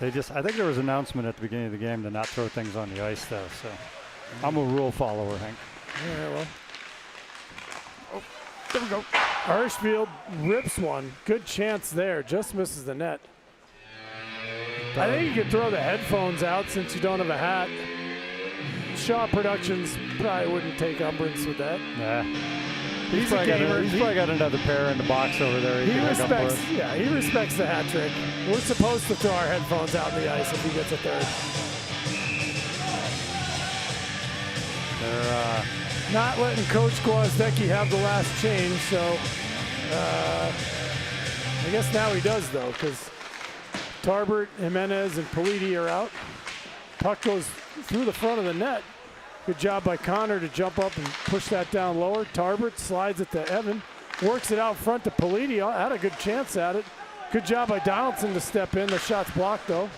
I think there was an announcement at the beginning of the game to not throw things on the ice, though. So I'm a rule follower, Hank. Yeah, well. Oh, there we go. Hirschfield rips one. Good chance there. Just misses the net. I think you could throw the headphones out since you don't have a hat. Shaw Productions probably wouldn't take umbrance with that. Nah. He's a gamer. He's probably got another pair in the box over there. He can make up for respects. it. Yeah, he respects the hat trick. We're supposed to throw our headphones out in the ice if he gets a third. They're Not letting Coach Gwozdecki have the last change, so I guess now he does though, because Tarbert, Jimenez, and Politi are out. Puck goes through the front of the net. Good job by Connor to jump up and push that down lower. Tarbert slides it to Evan. Works it out front to Politi. Had a good chance at it. Good job by Donaldson to step in. The shot's blocked though.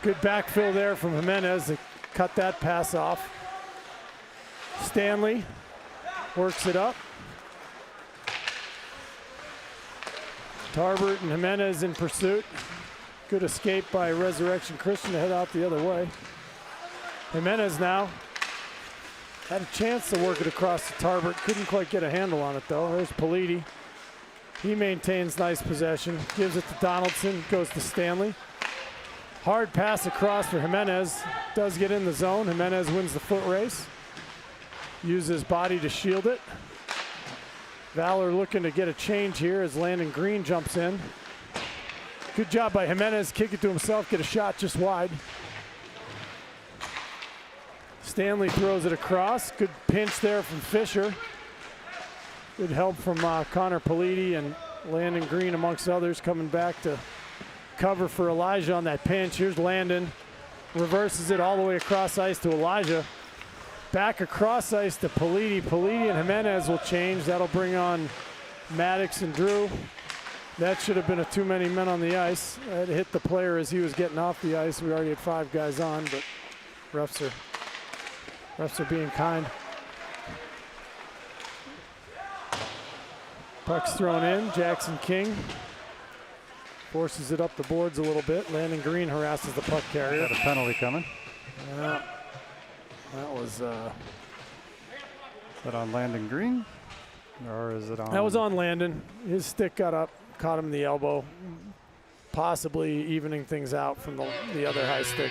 Good backfill there from Jimenez to cut that pass off. Stanley works it up. Tarbert and Jimenez in pursuit. Good escape by Resurrection Christian to head out the other way. Jimenez now had a chance to work it across to Tarbert. Couldn't quite get a handle on it though. There's Politi. He maintains nice possession. Gives it to Donaldson. Goes to Stanley. Hard pass across for Jimenez. Does get in the zone. Jimenez wins the foot race. Uses his body to shield it. Valor looking to get a change here as Landon Green jumps in. Good job by Jimenez. Kick it to himself. Get a shot just wide. Stanley throws it across. Good pinch there from Fisher. Good help from Connor Politi and Landon Green amongst others coming back to cover for Elijah on that pinch. Here's Landon. Reverses it all the way across ice to Elijah. Back across ice to Politi. Politi and Jimenez will change. That'll bring on Maddox and Drew. That should have been a too many men on the ice. That hit the player as he was getting off the ice. We already had 5 guys on, but refs are being kind. Puck's thrown in. Jackson King forces it up the boards a little bit. Landon Green harasses the puck carrier. got a penalty coming. Yeah. That was Is that on Landon Green? Or is it on? that was on Landon. His stick got up, caught him in the elbow, possibly evening things out from the other high stick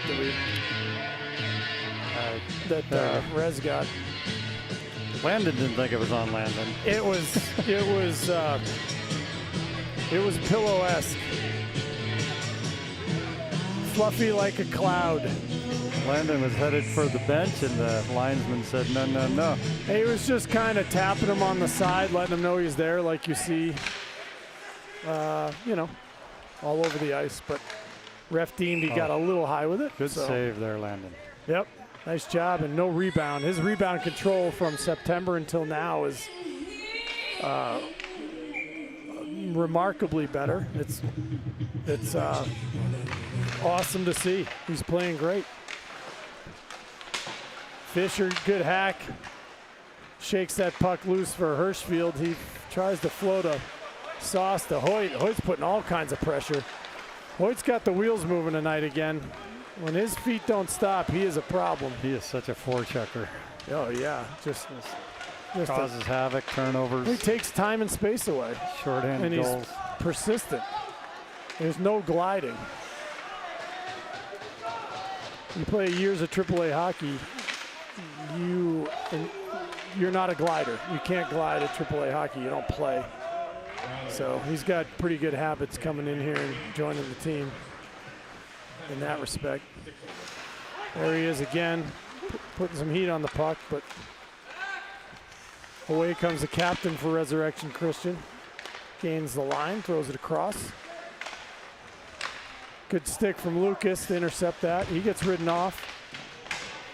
that Rez got. Landon didn't think it was on Landon. It was pillow-esque. Fluffy like a cloud. Landon was headed for the bench, and the linesman said, no, no, no. He was just kind of tapping him on the side, letting him know he's there, like you see, you know, all over the ice. But ref deemed he got a little high with it. Good save there, Landon. Yep, nice job, and no rebound. His rebound control from September until now is remarkably better. It's awesome to see. He's playing great. Fisher, good hack. Shakes that puck loose for Hirschfield. He tries to float a sauce to Hoyt. Hoyt's putting all kinds of pressure. Hoyt's got the wheels moving tonight again. When his feet don't stop, he is a problem. He is such a forechecker. Oh, yeah. Just Causes havoc, turnovers. he takes time and space away. Shorthanded And he's goals. persistent. There's no gliding. You play years of AAA hockey, you're not a glider. You can't glide at AAA hockey. You don't play. So he's got pretty good habits coming in here and joining the team in that respect. There he is again, putting some heat on the puck, but away comes the captain for Resurrection Christian. Gains the line, throws it across. Good stick from Lucas to intercept that. He gets ridden off,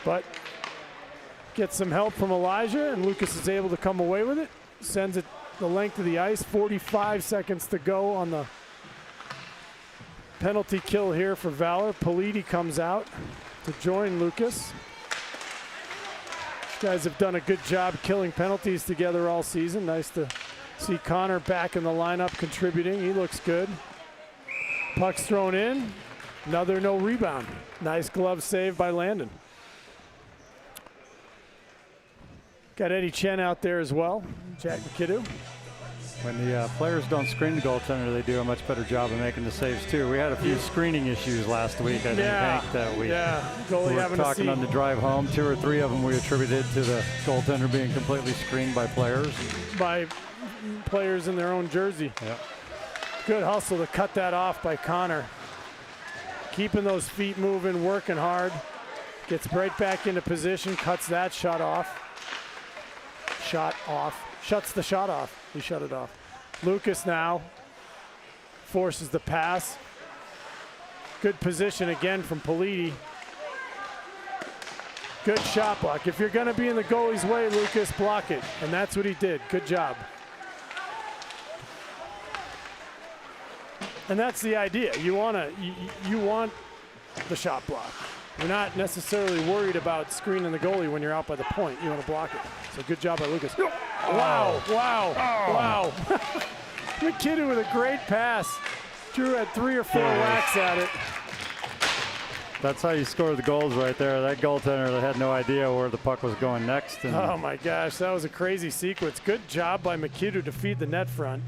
but gets some help from Elijah, and Lucas is able to come away with it. Sends it the length of the ice. 45 seconds to go on the penalty kill here for Valor. Politi comes out to join Lucas. These guys have done a good job killing penalties together all season. Nice to see Connor back in the lineup contributing. He looks good. Puck's thrown in. Another no rebound. Nice glove save by Landon. Got Eddie Chen out there as well. Jack McKidoo. When the players don't screen the goaltender, they do a much better job of making the saves too. We had a few screening issues last week, I think, Hank, that we goalie were having talking to on the drive home. 2 or 3 of them we attributed to the goaltender being completely screened by players. By players in their own jersey. Yeah. Good hustle to cut that off by Connor. Keeping those feet moving, working hard. Gets right back into position, cuts that shot off. Shuts the shot off. He shut it off. Lucas now forces the pass. Good position again from Politi. Good shot block. If you're going to be in the goalie's way, Lucas, block it. And that's what he did. Good job. And that's the idea. You want the shot block. You're not necessarily worried about screening the goalie when you're out by the point. You want to block it. So good job by Lucas. Wow. McKidoo with a great pass. Drew had 3 or 4 whacks at it. That's how you score the goals right there. That goaltender had no idea where the puck was going next. And oh my gosh, that was a crazy sequence. Good job by McKidoo to feed the net front.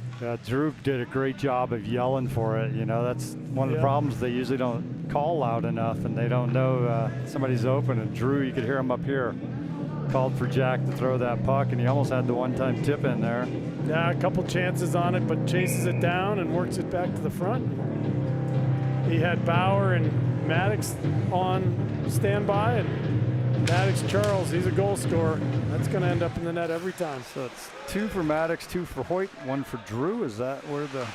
Drew did a great job of yelling for it. You know, that's one of the problems. They usually don't call loud enough, and they don't know somebody's open. And Drew, you could hear him up here, called for Jack to throw that puck, and he almost had the one-time tip in there. Yeah, a couple chances on it, but chases it down and works it back to the front. He had Bauer and Maddox on standby, and Maddox Charles, he's a goal scorer. That's going to end up in the net every time. So it's 2 for Maddox, 2 for Hoyt, 1 for Drew. Is that where the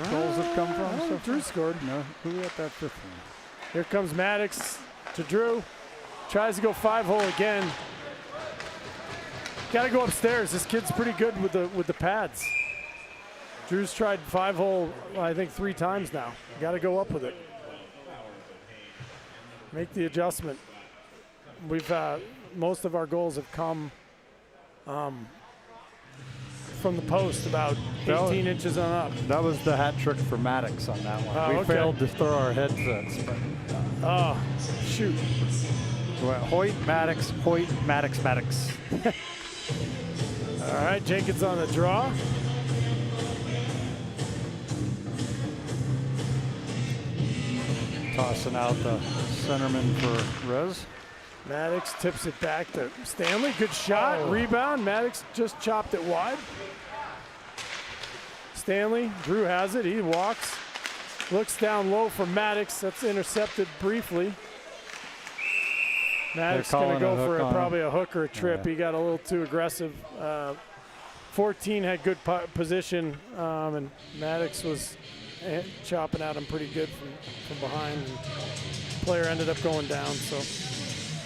goals have come from? So Drew scored. No, who got that 5th one? Here comes Maddox to Drew. Tries to go 5-hole again. Got to go upstairs. This kid's pretty good with the pads. Drew's tried 5-hole, I think 3 times now. Got to go up with it. Make the adjustment. We've most of our goals have come from the post, about 18 inches on up. That was the hat trick for Maddox on that one. We failed to throw our headsets. But oh, shoot. Well, Hoyt, Maddox, Maddox. All right, Jenkins on the draw. Tossing out the centerman for Rez. Maddox tips it back to Stanley. Good shot. Rebound. Maddox just chopped it wide. Stanley. Drew has it. He walks. Looks down low for Maddox. That's intercepted briefly. Maddox going to go for probably a hook or a trip. Yeah. He got a little too aggressive. 14 had good position, and Maddox was chopping at him pretty good from behind. And player ended up going down. So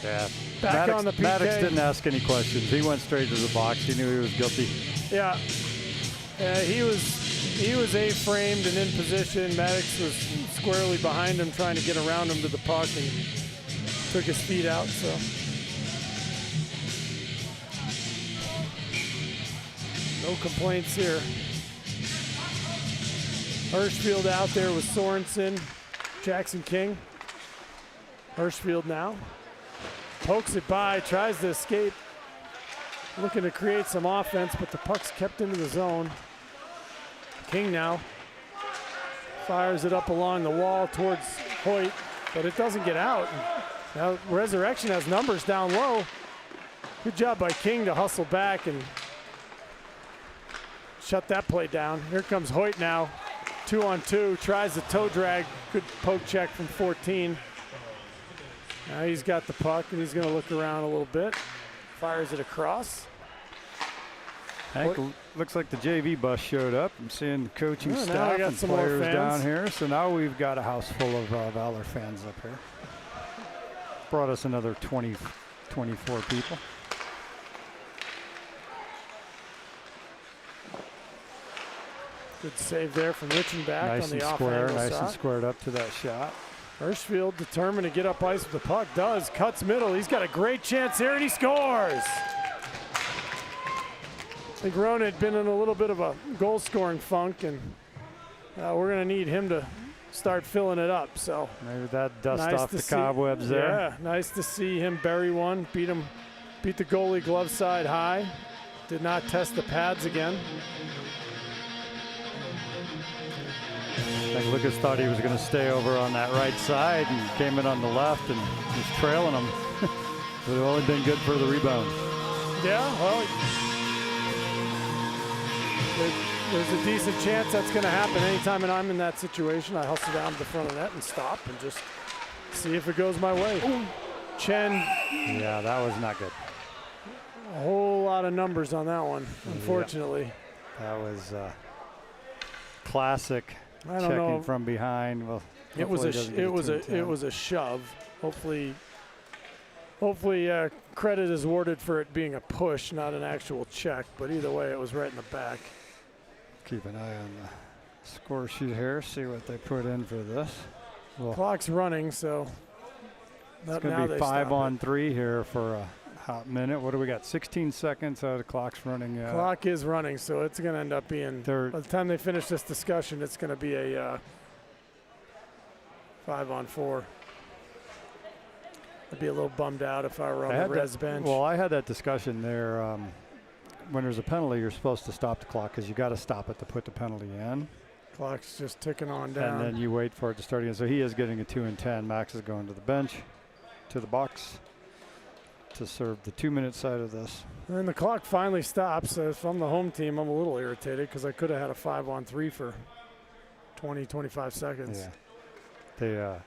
Yeah. back on the PK. Maddox didn't ask any questions. He went straight to the box. He knew he was guilty. Yeah. He was A-framed and in position. Maddox was squarely behind him, trying to get around him to the puck, and took his feet out. So no complaints here. Hirschfield out there with Sorensen, Jackson King. Hirschfield now pokes it by, tries to escape, looking to create some offense, but the puck's kept into the zone. King now fires it up along the wall towards Hoyt, but it doesn't get out. Now Resurrection has numbers down low. Good job by King to hustle back and shut that play down. Here comes Hoyt now, 2-on-2, tries the toe drag. Good poke check from 14. Now he's got the puck and he's going to look around a little bit. Fires it across. Hank, looks like the JV bus showed up. I'm seeing the coaching now staff I got and some more players fans down here. So now we've got a house full of Valor fans up here. Brought us another 24 people. Good save there from Richenbach Nice on the and off square, angle nice shot. and squared up to that shot. Hirschfield determined to get up ice with the puck. Does, cuts middle. He's got a great chance here and he scores. I think Rona had been in a little bit of a goal scoring funk, and we're going to need him to start filling it up. So Maybe that dust nice off to the see- cobwebs there. Yeah, nice to see him bury one, beat the goalie glove side high. Did not test the pads again. I think Lucas thought he was going to stay over on that right side and came in on the left and was trailing him. Would have only been good for the rebound. Yeah, well, there's a decent chance that's going to happen anytime I'm in that situation. I hustle down to the front of the net and stop and just see if it goes my way. Ooh. Chen, Yeah, that was not good. a whole lot of numbers on that one, unfortunately. That was classic I don't checking know. from behind. Well, It was hopefully it was a shove. Hopefully credit is awarded for it being a push, not an actual check. But either way, it was right in the back. keep an eye on the score sheet here, see what they put in for this. Well, Clock's running, so it's going to be 5-on-3 here for a hot minute. What do we got? 16 seconds. The clock's running. Clock is running, so it's going to end up being. By the time they finish this discussion, it's going to be a 5-on-4. I'd be a little bummed out if I were on the res bench. Well, I had that discussion there. When there's a penalty, you're supposed to stop the clock because you got to stop it to put the penalty in. Clock's just ticking on down. And then you wait for it to start again. So he is getting a 2-and-10. Max is going to the bench, to the box, to serve the 2-minute side of this. And the clock finally stops. If I'm the home team, I'm a little irritated because I could have had a 5-on-3 for 20, 25 seconds. Yeah.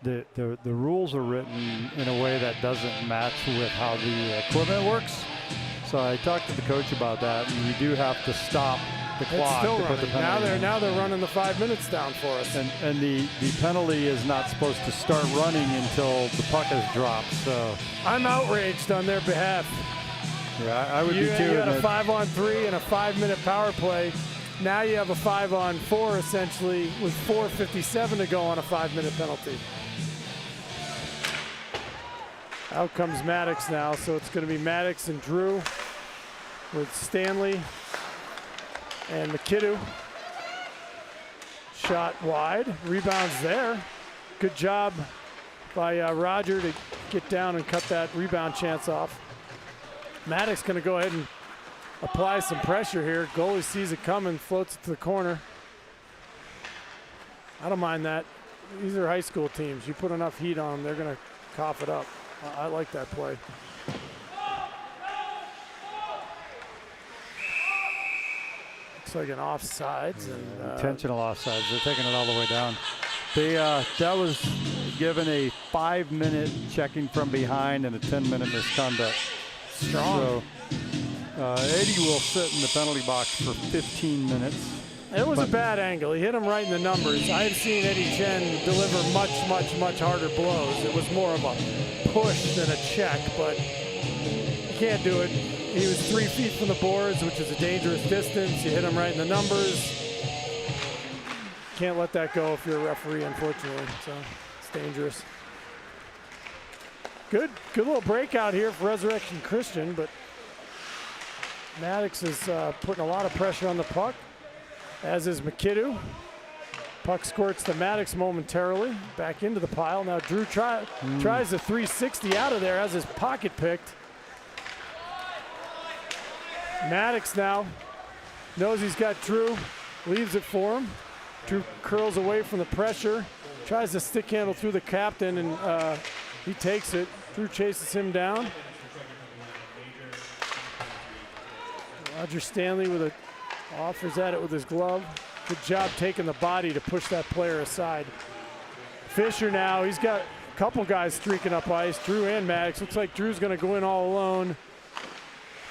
The rules are written in a way that doesn't match with how the equipment works. So I talked to the coach about that, and you do have to stop the clock. It's still to put the running. penalty in. Now they're running the 5 minutes down for us. And the penalty is not supposed to start running until the puck has dropped. So I'm outraged on their behalf. yeah, I would be too. You had a 5-on-3 and a 5-minute power play. Now you have a 5-on-4 essentially with 4:57 to go on a 5-minute penalty. Out comes Maddox now, so it's going to be Maddox and Drew with Stanley and McKidoo. Shot wide, rebounds there. Good job by Roger to get down and cut that rebound chance off. Maddox going to go ahead and apply some pressure here. Goalie sees it coming, floats it to the corner. I don't mind that. These are high school teams. You put enough heat on them, they're going to cough it up. I like that play. Looks like an offsides. And, Intentional offsides. They're taking it all the way down. They that was given a 5-minute checking from behind and a 10-minute misconduct. Strong. So Eddie will sit in the penalty box for 15 minutes. It was a bad angle. He hit him right in the numbers. I have seen Eddie Chen deliver much harder blows. It was more of a push than a check, but you can't do it. He was 3 feet from the boards, which is a dangerous distance. You hit him right in the numbers. Can't let that go if you're a referee, unfortunately. So it's dangerous. Good little breakout here for Resurrection Christian, but Maddox is putting a lot of pressure on the puck, as is McKidoo. Puck squirts to Maddox momentarily, back into the pile. Now Drew tries the 360 out of there, has his pocket picked. Maddox now knows he's got Drew, leaves it for him. Drew curls away from the pressure, tries to stick handle through the captain, and he takes it. Drew chases him down. Roger Stanley offers at it with his glove. Good job taking the body to push that player aside. Fisher now, he's got a couple guys streaking up ice, Drew and Maddox. Looks like Drew's gonna go in all alone.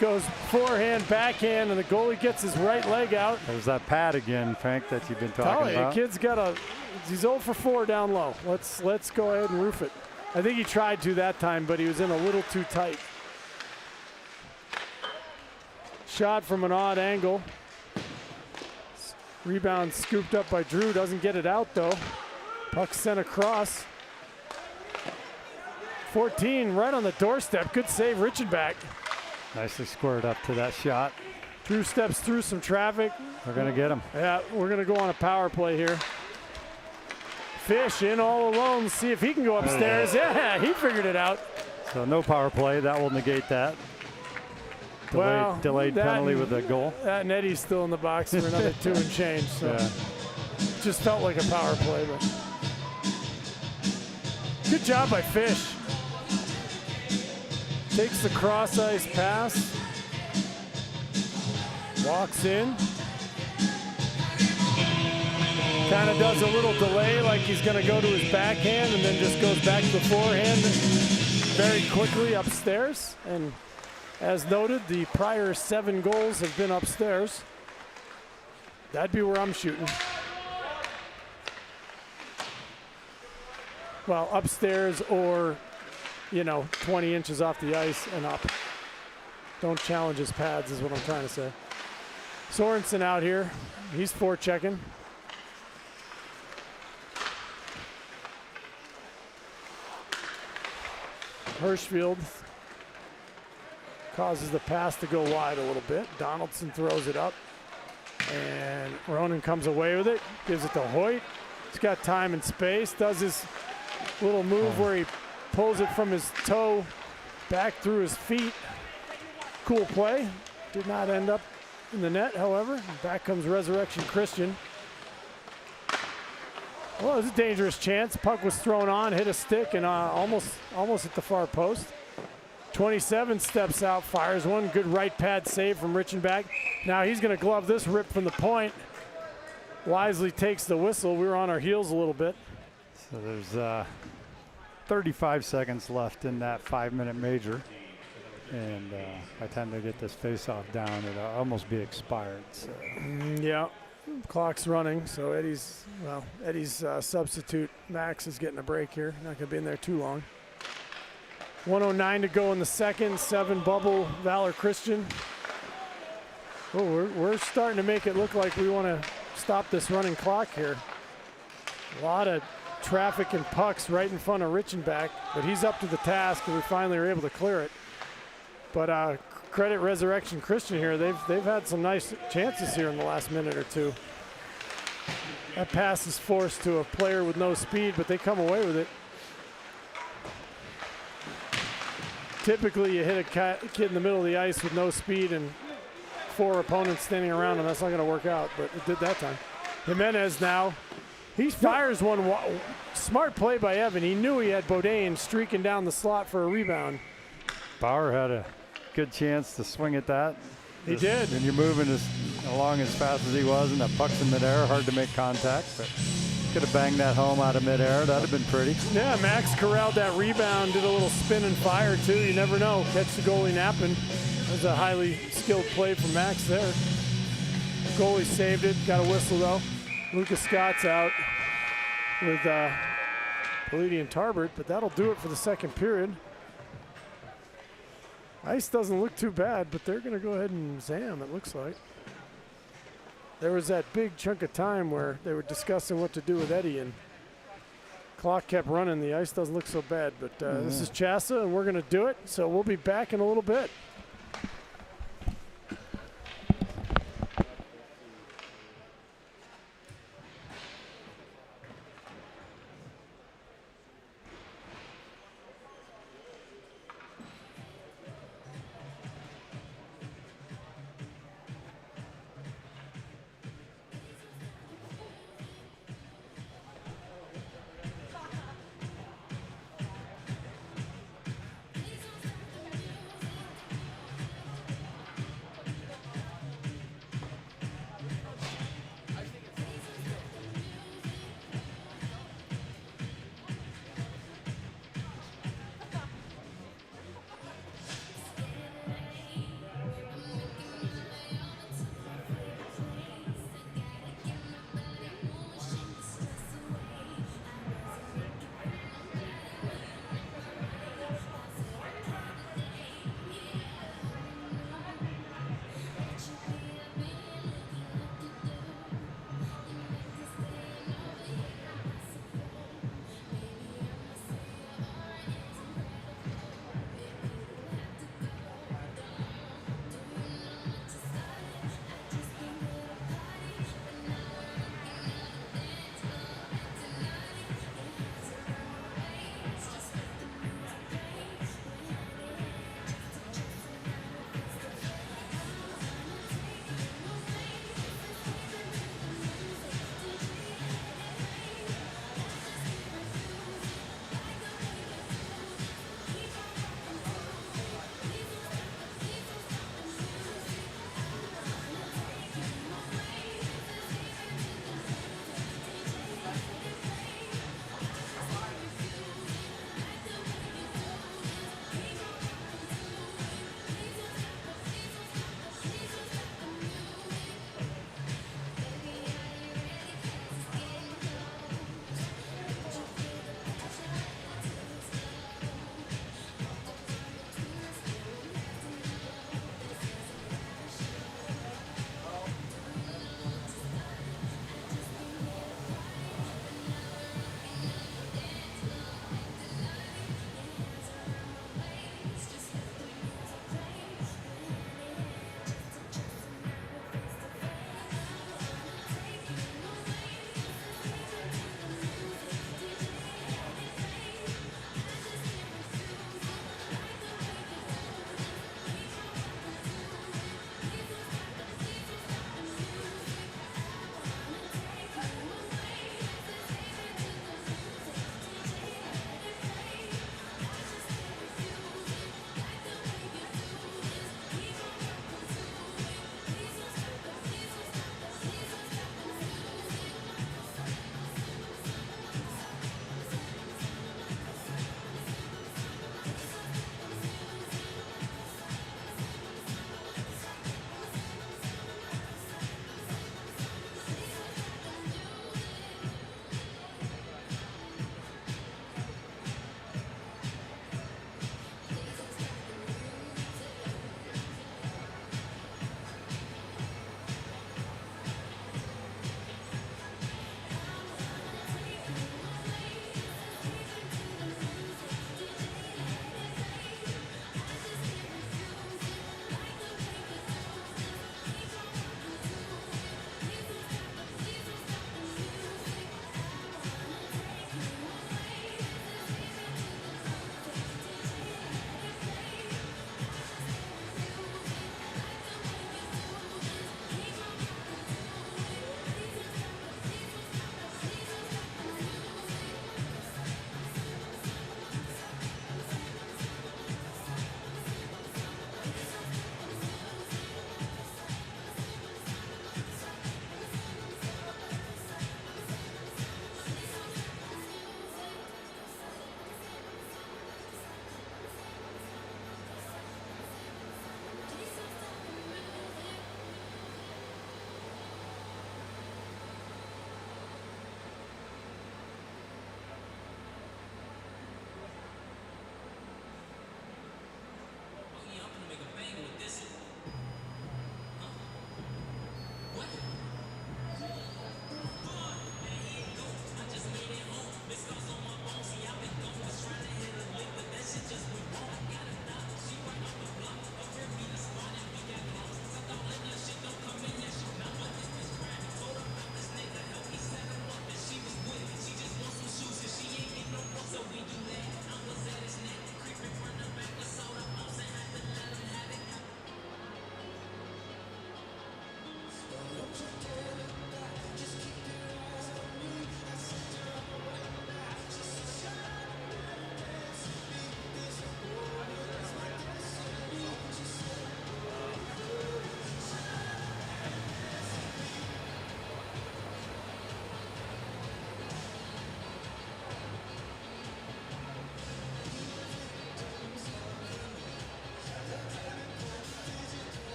Goes forehand, backhand, and the goalie gets his right leg out. There's that pad again, Frank, that you've been talking about. The kid's he's 0 for 4 down low. Let's go ahead and roof it. I think he tried to that time, but he was in a little too tight. Shot from an odd angle. Rebound scooped up by Drew, doesn't get it out though. Puck sent across. 14 right on the doorstep. Good save, Richenbach. Nicely squared up to that shot. Drew steps through some traffic. We're gonna get him. Yeah, we're gonna go on a power play here. Fish in all alone, see if he can go upstairs. Yeah, he figured it out. So no power play, that will negate that. Delayed penalty with a goal. That and Eddie's still in the box for another 2 and change. So Yeah. just felt like a power play, but good job by Fish. Takes the cross ice pass. Walks in. Kind of does a little delay like he's going to go to his backhand and then just goes back to the forehand very quickly upstairs. And as noted, the prior 7 goals have been upstairs. That'd be where I'm shooting. Well, upstairs or, 20 inches off the ice and up. Don't challenge his pads is what I'm trying to say. Sorensen out here. He's forechecking. Hirschfield causes the pass to go wide a little bit. Donaldson throws it up. And Ronan comes away with it. Gives it to Hoyt. He's got time and space. Does his little move where he pulls it from his toe back through his feet. Cool play. Did not end up in the net, however. Back comes Resurrection Christian. Well, it was a dangerous chance. Puck was thrown on, hit a stick, and almost hit the far post. 27 steps out, fires one. Good right pad save from Richenbach. Now he's going to glove this rip from the point. Wisely takes the whistle. We were on our heels a little bit. So there's 35 seconds left in that 5-minute major. And by the time they get this face-off down, it'll almost be expired. So. Yeah, clock's running. So Eddie's substitute, Max, is getting a break here. Not going to be in there too long. 1:09 to go in the second. 7 bubble Valor Christian. Oh, we're starting to make it look like we want to stop this running clock here. A lot of traffic and pucks right in front of Richenbach, but he's up to the task, and we finally were able to clear it. But credit Resurrection Christian here. They've had some nice chances here in the last minute or two. That pass is forced to a player with no speed, but they come away with it. Typically, you hit a kid in the middle of the ice with no speed and 4 opponents standing around him. That's not going to work out, but it did that time. Jimenez now He fires one. Smart play by Evan. He knew he had Bodain streaking down the slot for a rebound. Bauer had a good chance to swing at that. He did. And you're moving along as fast as he was, and that puck's in midair, hard to make contact, but could have banged that home out of midair. That'd have been pretty. Yeah, Max corralled that rebound, did a little spin and fire too. You never know. Catch the goalie napping. That was a highly skilled play from Max there. Goalie saved it. Got a whistle though. Lucas Scott's out with Politi and Tarbert, but that'll do it for the second period. Ice doesn't look too bad, but they're going to go ahead and zam, it looks like. There was that big chunk of time where they were discussing what to do with Eddie, and clock kept running. The ice doesn't look so bad, but this is Chassa, and we're going to do it. So we'll be back in a little bit.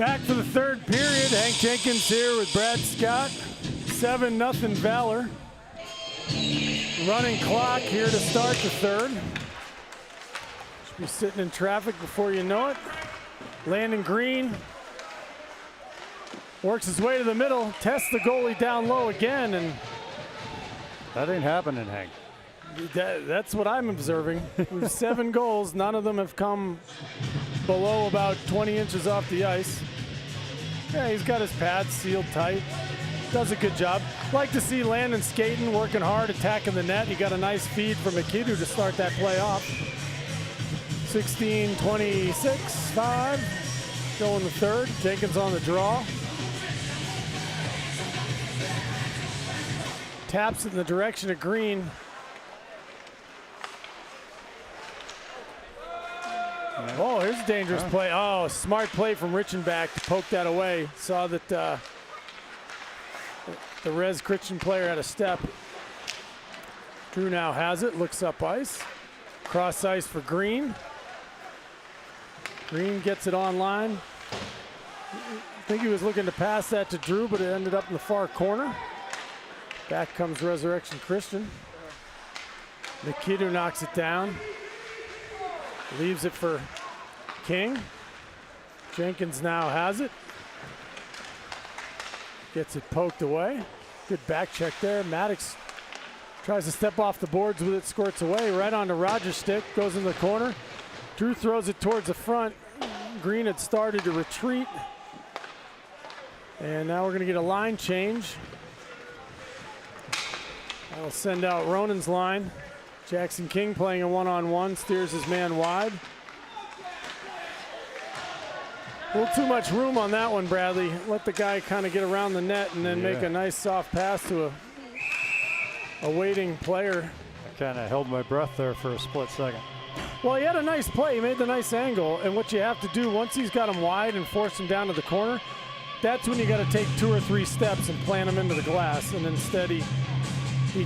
Back for the third period. Hank Jenkins here with Brad Scott. 7-0 Valor. Running clock here to start the third. Should be sitting in traffic before you know it. Landon Green works his way to the middle, tests the goalie down low again, and That ain't happening, Hank. that's what I'm observing. We have 7 goals, none of them have come below about 20 inches off the ice. Yeah, he's got his pads sealed tight. Does a good job. Like to see Landon skating, working hard, attacking the net. He got a nice feed from Akidu to start that play off. 16-26-5. Going the third. Jenkins on the draw. Taps it in the direction of Green. Oh, here's a dangerous play. Oh, smart play from Richenbach to poke that away. Saw that the Res Christian player had a step. Drew now has it, looks up ice. Cross ice for Green. Green gets it online. I think he was looking to pass that to Drew, but it ended up in the far corner. Back comes Resurrection Christian. Nikitu knocks it down. Leaves it for King. Jenkins now has it. Gets it poked away. Good back check there. Maddox tries to step off the boards with it, squirts away. Right onto Rogers' stick, goes in the corner. Drew throws it towards the front. Green had started to retreat. And now we're going to get a line change. That'll send out Ronan's line. Jackson King playing a one-on-one, steers his man wide. A little too much room on that one, Bradley. Let the guy kind of get around the net and then make a nice soft pass to a waiting player. I kind of held my breath there for a split second. Well, he had a nice play. He made the nice angle. And what you have to do, once he's got him wide and forced him down to the corner, that's when you got to take 2 or 3 steps and plant him into the glass. And instead, he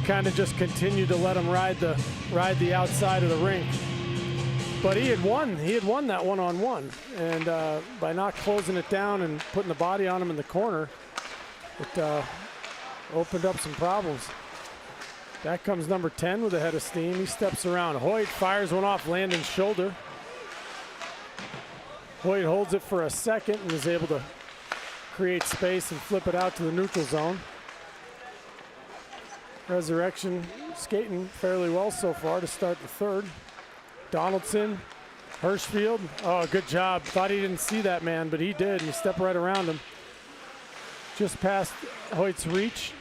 kind of just continued to let him ride the outside of the rink. But he had won that one-on-one. And by not closing it down and putting the body on him in the corner, it opened up some problems. Back comes number 10 with a head of steam. He steps around. Hoyt fires one off Landon's shoulder. Hoyt holds it for a second and is able to create space and flip it out to the neutral zone. Resurrection skating fairly well so far to start the third. Donaldson, Hirschfield. Oh, good job. Thought he didn't see that man, but he did. He stepped right around him. Just past Hoyt's reach.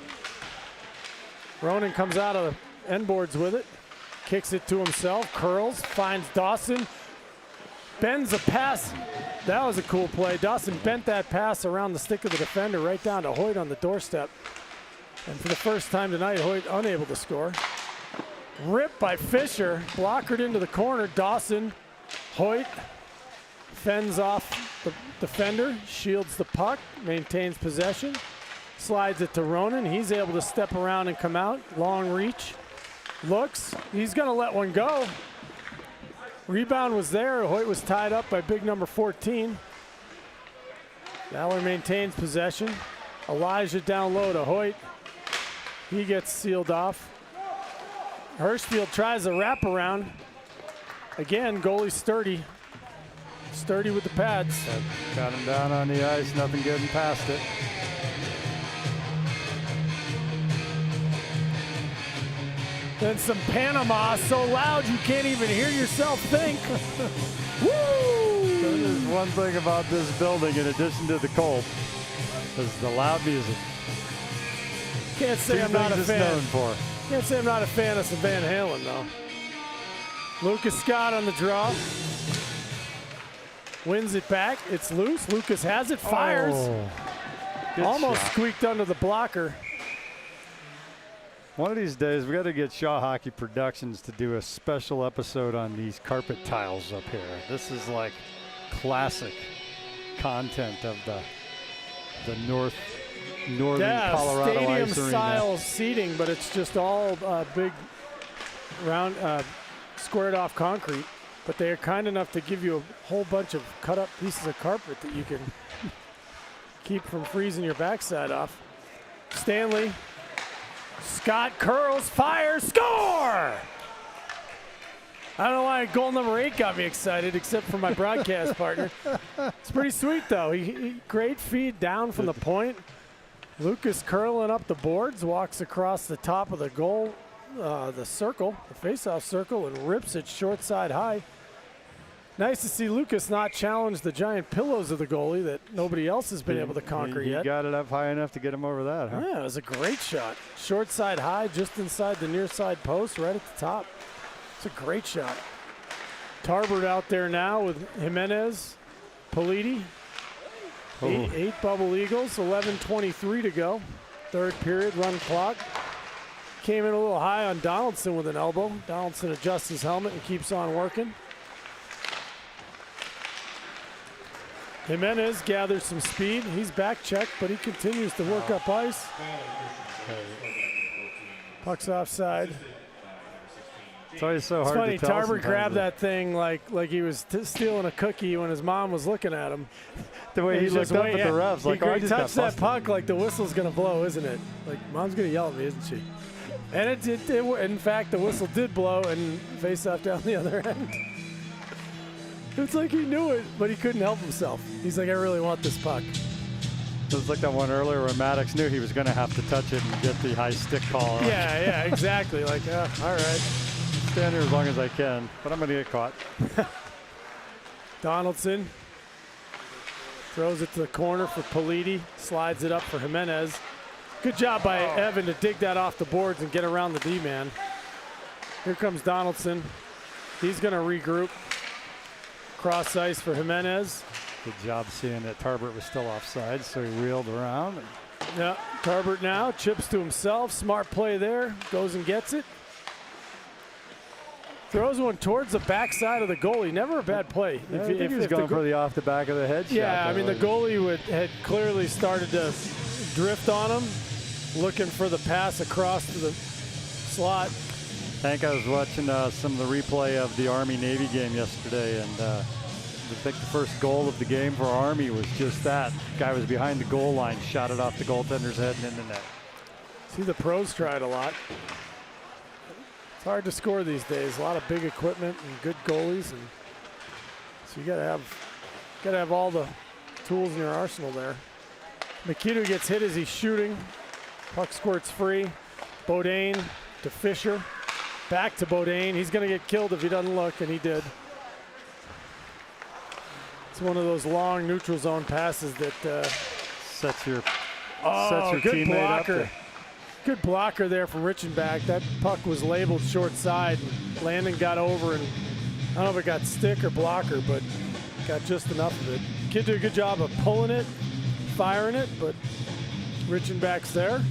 Ronan comes out of the end boards with it. Kicks it to himself. Curls. Finds Dawson. Bends a pass. That was a cool play. Dawson bent that pass around the stick of the defender right down to Hoyt on the doorstep. And for the first time tonight, Hoyt unable to score. Ripped by Fisher, blockered into the corner. Dawson, Hoyt fends off the defender, shields the puck, maintains possession, slides it to Ronan. He's able to step around and come out. Long reach, looks. He's going to let one go. Rebound was there. Hoyt was tied up by big number 14. Valor maintains possession. Elijah down low to Hoyt. He gets sealed off. Hirschfield tries a wraparound. Again, goalie sturdy. Sturdy with the pads. Got him down on the ice, nothing getting past it. Then some Panama so loud you can't even hear yourself think. Woo! That is one thing about this building, in addition to the cold, is the loud music. Can't say I'm not a It's fan. known for. Can't say I'm not a fan of some Van Halen, though. Lucas Scott on the draw. Wins it back. It's loose. Lucas has it. Fires. Oh, good Almost shot. squeaked under the blocker. One of these days, we got to get Shaw Hockey Productions to do a special episode on these carpet tiles up here. This is like classic content of the northern Colorado stadium ice arena. style seating, but it's just all big, round, squared off concrete. But they are kind enough to give you a whole bunch of cut up pieces of carpet that you can keep from freezing your backside off. Stanley. Scott curls, fires, score! I don't know why goal number 8 got me excited, except for my broadcast partner. It's pretty sweet, though. He great feed down from the point. Lucas curling up the boards, walks across the top of the goal, the circle, the face-off circle, and rips it short side high. Nice to see Lucas not challenge the giant pillows of the goalie that nobody else has been able to conquer yet. He got it up high enough to get him over that, huh? Yeah, it was a great shot. Short side high, just inside the near side post, right at the top. It's a great shot. Tarbert out there now with Jimenez, Politi. Eight bubble Eagles, 11:23 to go. Third period, run clock. Came in a little high on Donaldson with an elbow. Donaldson adjusts his helmet and keeps on working. Jimenez gathers some speed. He's back checked, but he continues to work up ice. Puck's offside. It's always so It's hard funny, to tell. Tarbert grabbed that thing like he was stealing a cookie when his mom was looking at him. The way he He's looked just up at the refs, like, he touched that puck like the whistle's going to blow, isn't it? Like, mom's going to yell at me, isn't she? And in fact, the whistle did blow and face off down the other end. It's like he knew it, but he couldn't help himself. He's like, I really want this puck. It was like that one earlier where Maddox knew he was going to have to touch it and get the high stick call. Yeah, exactly. Like, all right. Stand here as long as I can, but I'm going to get caught. Donaldson throws it to the corner for Politi, slides it up for Jimenez. Good job by Evan to dig that off the boards and get around the D-man. Here comes Donaldson. He's going to regroup. Cross ice for Jimenez. Good job seeing that Tarbert was still offside, so he reeled around. Yeah, Tarbert now chips to himself. Smart play there. Goes and gets it. Throws one towards the backside of the goalie. Never a bad play. I think he was going for the off the back of the head shot. Yeah, I mean, the goalie had clearly started to drift on him, looking for the pass across to the slot. I think I was watching some of the replay of the Army-Navy game yesterday, and I think the first goal of the game for Army was just that. Guy was behind the goal line, shot it off the goaltender's head and in the net. See, the pros try it a lot. It's hard to score these days. A lot of big equipment and good goalies, and so you gotta have all the tools in your arsenal there. Mikito gets hit as he's shooting. Puck squirts free. Bodine to Fisher. Back to Bodine. He's going to get killed if he doesn't look, and he did. It's one of those long neutral zone passes that sets your good teammate blocker. up there. Good blocker there from Richenbach. That puck was labeled short side, and Landon got over, and I don't know if it got stick or blocker, but got just enough of it. Kid did a good job of pulling it, firing it, but Richenbach's there.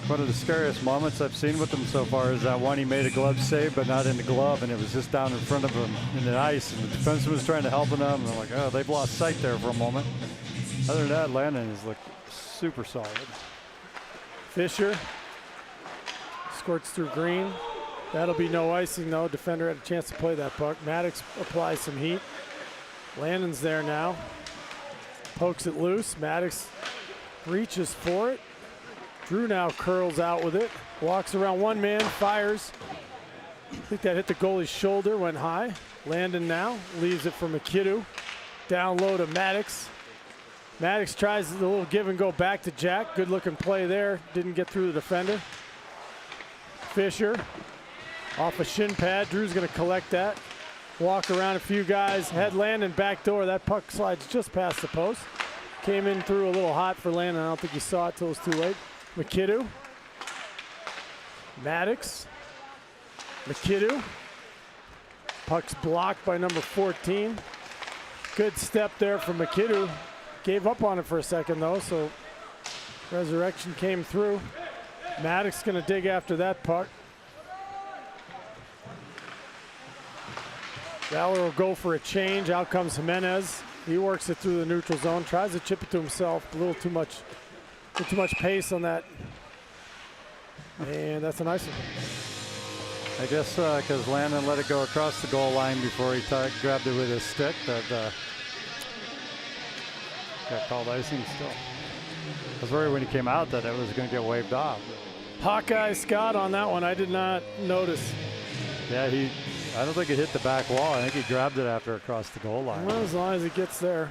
One of the scariest moments I've seen with him so far is that one he made a glove save, but not in the glove, and it was just down in front of him in the ice, and the defenseman was trying to help him, and I'm like, oh, they've lost sight there for a moment. Other than that, Landon has looked super solid. Fisher squirts through Green. That'll be no icing, though. Defender had a chance to play that puck. Maddox applies some heat. Landon's there now. Pokes it loose. Maddox reaches for it. Drew now curls out with it. Walks around one man, fires. I think that hit the goalie's shoulder, went high. Landon now leaves it for Mikito. Down low to Maddox. Maddox tries a little give and go back to Jack. Good looking play there. Didn't get through the defender. Fisher off a shin pad. Drew's going to collect that. Walk around a few guys. Head Landon back door. That puck slides just past the post. Came in through a little hot for Landon. I don't think he saw it till it was too late. Mikito. Maddox. Mikito. Puck's blocked by number 14. Good step there from Mikito. Gave up on it for a second though, so Resurrection came through. Maddox gonna dig after that puck. Valor will go for a change. Out comes Jimenez. He works it through the neutral zone. Tries to chip it to himself. A little too much pace on that. And that's a nice one. I guess because Landon let it go across the goal line before he grabbed it with his stick, that got called icing still. I was worried when he came out that it was going to get waved off. Hawkeye Scott on that one. I did not notice. Yeah, I don't think it hit the back wall. I think he grabbed it after across the goal line. Well, as long as it gets there.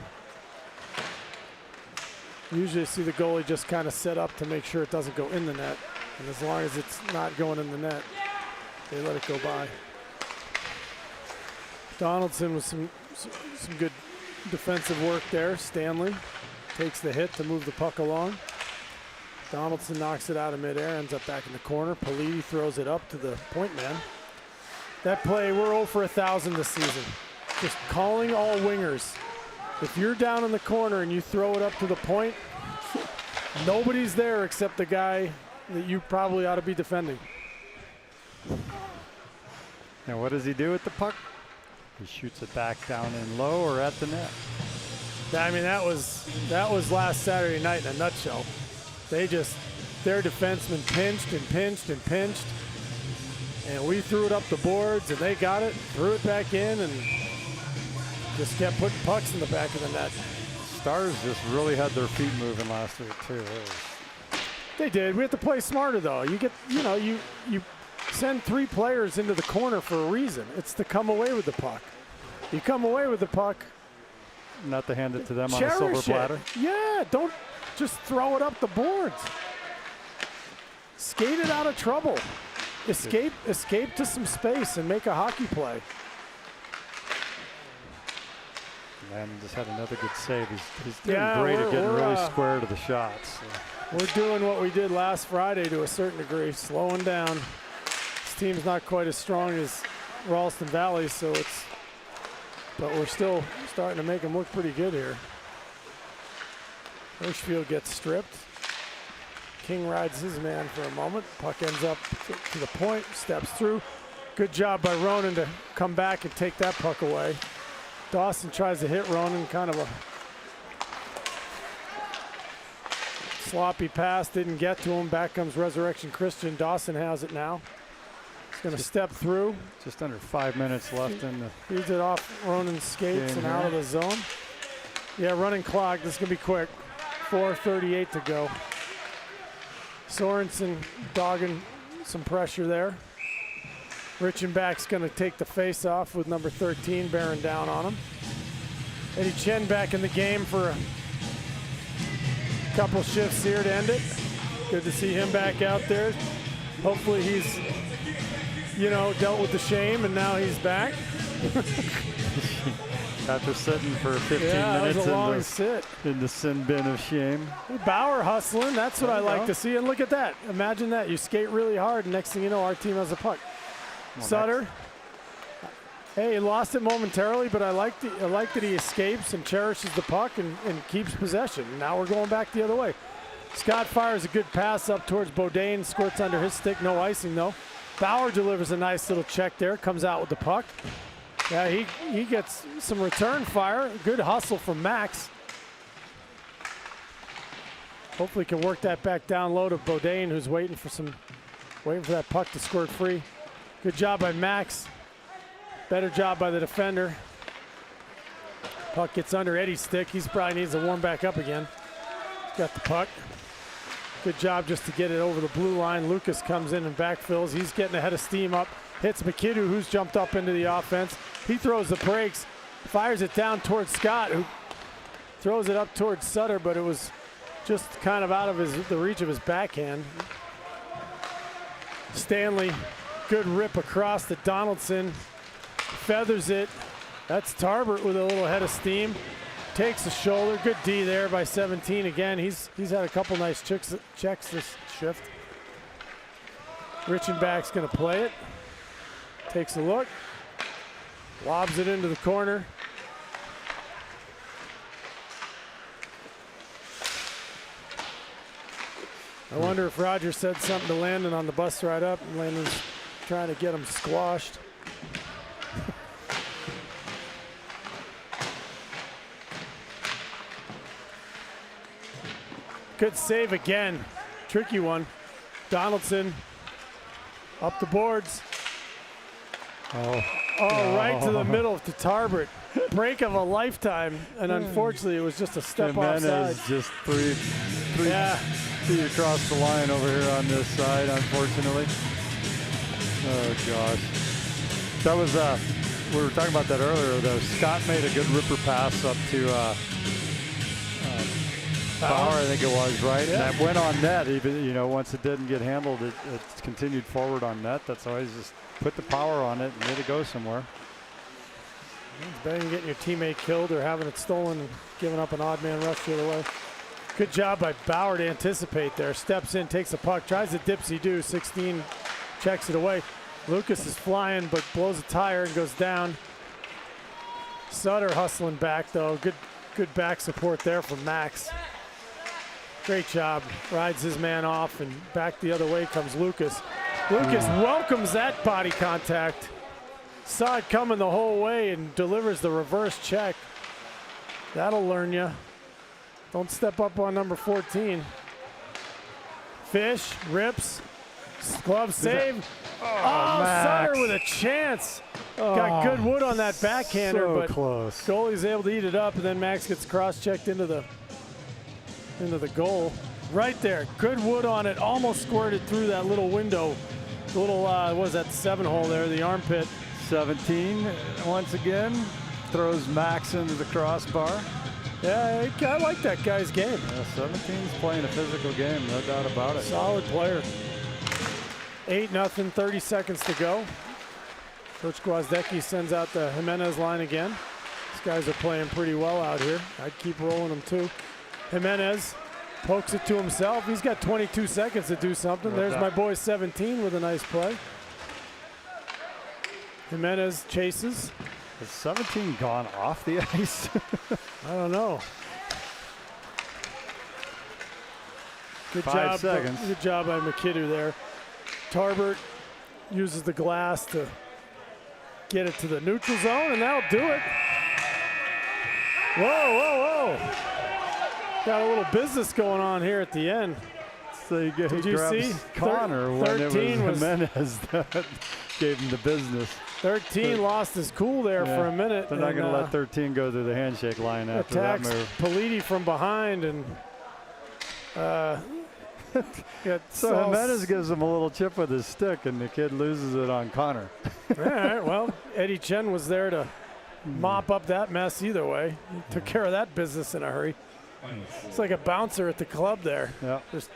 Usually see the goalie just kind of set up to make sure it doesn't go in the net. And as long as it's not going in the net, they let it go by. Donaldson with some good defensive work there. Stanley takes the hit to move the puck along. Donaldson knocks it out of midair, ends up back in the corner. Politi throws it up to the point man. That play, we're 0 for 1,000 this season. Just calling all wingers. If you're down in the corner and you throw it up to the point, nobody's there except the guy that you probably ought to be defending. And what does he do with the puck? He shoots it back down in low or at the net. I mean, that was last Saturday night in a nutshell. Their defenseman pinched and pinched and pinched, and we threw it up the boards, and they got it, threw it back in, and just kept putting pucks in the back of the net. Stars just really had their feet moving last week too. They did. We have to play smarter though. You send 3 players into the corner for a reason. It's to come away with the puck. You come away with the puck. Not to hand it to them on a silver platter. Yeah, don't just throw it up the boards. Skate it out of trouble. Escape to some space and make a hockey play. Landon just had another good save. He's doing Yeah, great at getting we're, really square to the shots. So. We're doing what we did last Friday to a certain degree, slowing down. This team's not quite as strong as Ralston Valley, but we're still starting to make them look pretty good here. Hirschfield gets stripped. King rides his man for a moment. Puck ends up to the point, steps through. Good job by Ronan to come back and take that puck away. Dawson tries to hit Ronan, kind of a sloppy pass, didn't get to him. Back comes Resurrection Christian. Dawson has it now. He's going to step through. Just under 5 minutes left in the Feeds it off Ronan's skates and out of the zone. Yeah, running clock. This is going to be quick. 4:38 to go. Sorensen dogging some pressure there. Richenbach's going to take the face off with number 13 bearing down on him. Eddie Chen back in the game for a couple shifts here to end it. Good to see him back out there. Hopefully he's, dealt with the shame and now he's back. after sitting for 15 That minutes was a long sit. in the sin bin of shame. Bauer hustling, that's what I like go. to see. And look at that. Imagine that. You skate really hard, and next thing you know, our team has a puck. Well, Sutter. Hey, he lost it momentarily, but I like that he escapes and cherishes the puck and keeps possession. Now we're going back the other way. Scott fires a good pass up towards Bodine, squirts under his stick, no icing though. Bauer delivers a nice little check there, comes out with the puck. Yeah, he gets some return fire. Good hustle from Max. Hopefully can work that back down low to Bodine, who's waiting for that puck to squirt free. Good job by Max. Better job by the defender. Puck gets under Eddie's stick. He probably needs to warm back up again. Got the puck. Good job just to get it over the blue line. Lucas comes in and backfills. He's getting ahead of steam up. Hits McKidoo, who's jumped up into the offense. He throws the brakes, fires it down towards Scott, who throws it up towards Sutter, but it was just kind of out of the reach of his backhand. Stanley, good rip across to Donaldson. Feathers it. That's Tarbert with a little head of steam. Takes the shoulder. Good D there by 17 again. He's had a couple nice checks this shift. Richenbach's going to play it. Takes a look. Lobs it into the corner. I wonder if Roger said something to Landon on the bus ride up, and Landon's trying to get him squashed. Good save again. Tricky one. Donaldson up the boards. Oh, Oh, right to the middle to Tarbert. Break of a lifetime, and unfortunately, it was just a step offside. Jimenez just three feet across the line over here on this side, unfortunately. Oh, gosh. That was, we were talking about that earlier, though. Scott made a good ripper pass up to Power, I think it was, right? Yeah. And that went on net, even, you know, once it didn't get handled, it continued forward on net. That's always just put the power on it and let it go somewhere. It's better than getting your teammate killed or having it stolen and giving up an odd man rush the other way. Good job by Bauer to anticipate there. Steps in, takes the puck, tries a dipsy-do. 16 checks it away. Lucas is flying but blows a tire and goes down. Sutter hustling back though. Good back support there from Max. Great job. Rides his man off and back the other way comes Lucas. Lucas welcomes that body contact. Saw it coming the whole way and delivers the reverse check. That'll learn you. Don't step up on number 14. Fish, rips, glove save. Oh, Sutter with a chance. Got good wood on that backhander, so but close. goalie's able to eat it up, and then Max gets cross-checked into the goal. Right there, good wood on it, almost squirted through that little window. The little, what was that, 7-hole there, the armpit. 17 once again throws Max into the crossbar. Yeah, I like that guy's game. Yeah, 17's playing a physical game, no doubt about it. Solid player. 8-0, 30 seconds to go. Coach Gwozdecki sends out the Jimenez line again. These guys are playing pretty well out here. I'd keep rolling them too. Jimenez pokes it to himself. He's got 22 seconds to do something. There's my boy 17 with a nice play. Jimenez chases. Has 17 gone off the ice? I don't know. Good 5 job. seconds. Good job by McKidoo there. Tarbert uses the glass to get it to the neutral zone, and that'll do it. Whoa, whoa, whoa. Got a little business going on here at the end. So he Did you see? Connor when it 13 was Jimenez that gave him the business. 13 lost his cool there for a minute. They're not going to let 13 go through the handshake line after that attacks move. Politi from behind, and So Jimenez gives him a little chip with his stick, and the kid loses it on Connor. All right, well, Eddie Chen was there to mop up that mess either way. He took care of that business in a hurry. It's like a bouncer at the club there. Yeah. Just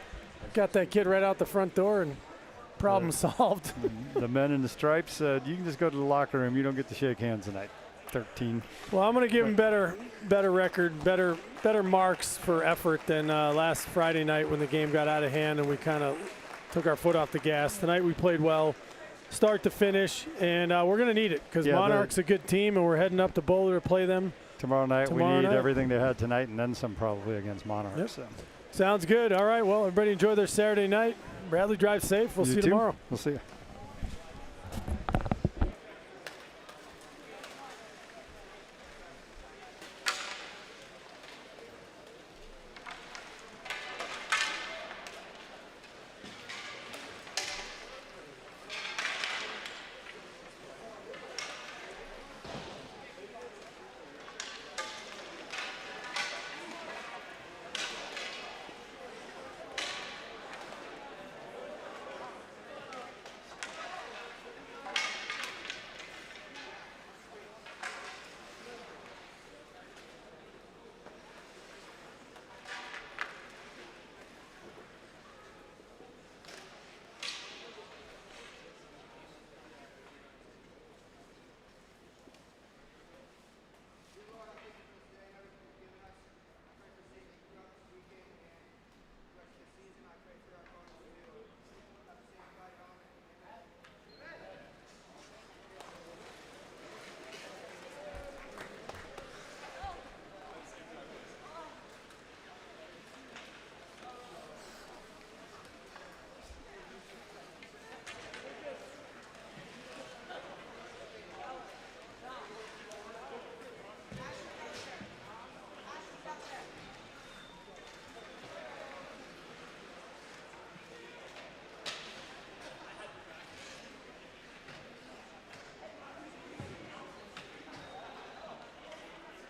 got that kid right out the front door and problem solved. The men in the stripes said, you can just go to the locker room. You don't get to shake hands tonight. 13. Well, I'm going to give him better record, better marks for effort than last Friday night when the game got out of hand and we kind of took our foot off the gas. Tonight we played well, start to finish, and we're going to need it because Monarch's a good team, and we're heading up to Boulder to play them. Tomorrow night we need everything they had tonight and then some probably against Monarch. Yep. So. Sounds good. All right, well, everybody enjoy their Saturday night. Bradley, drive safe. We'll see you tomorrow. We'll see you.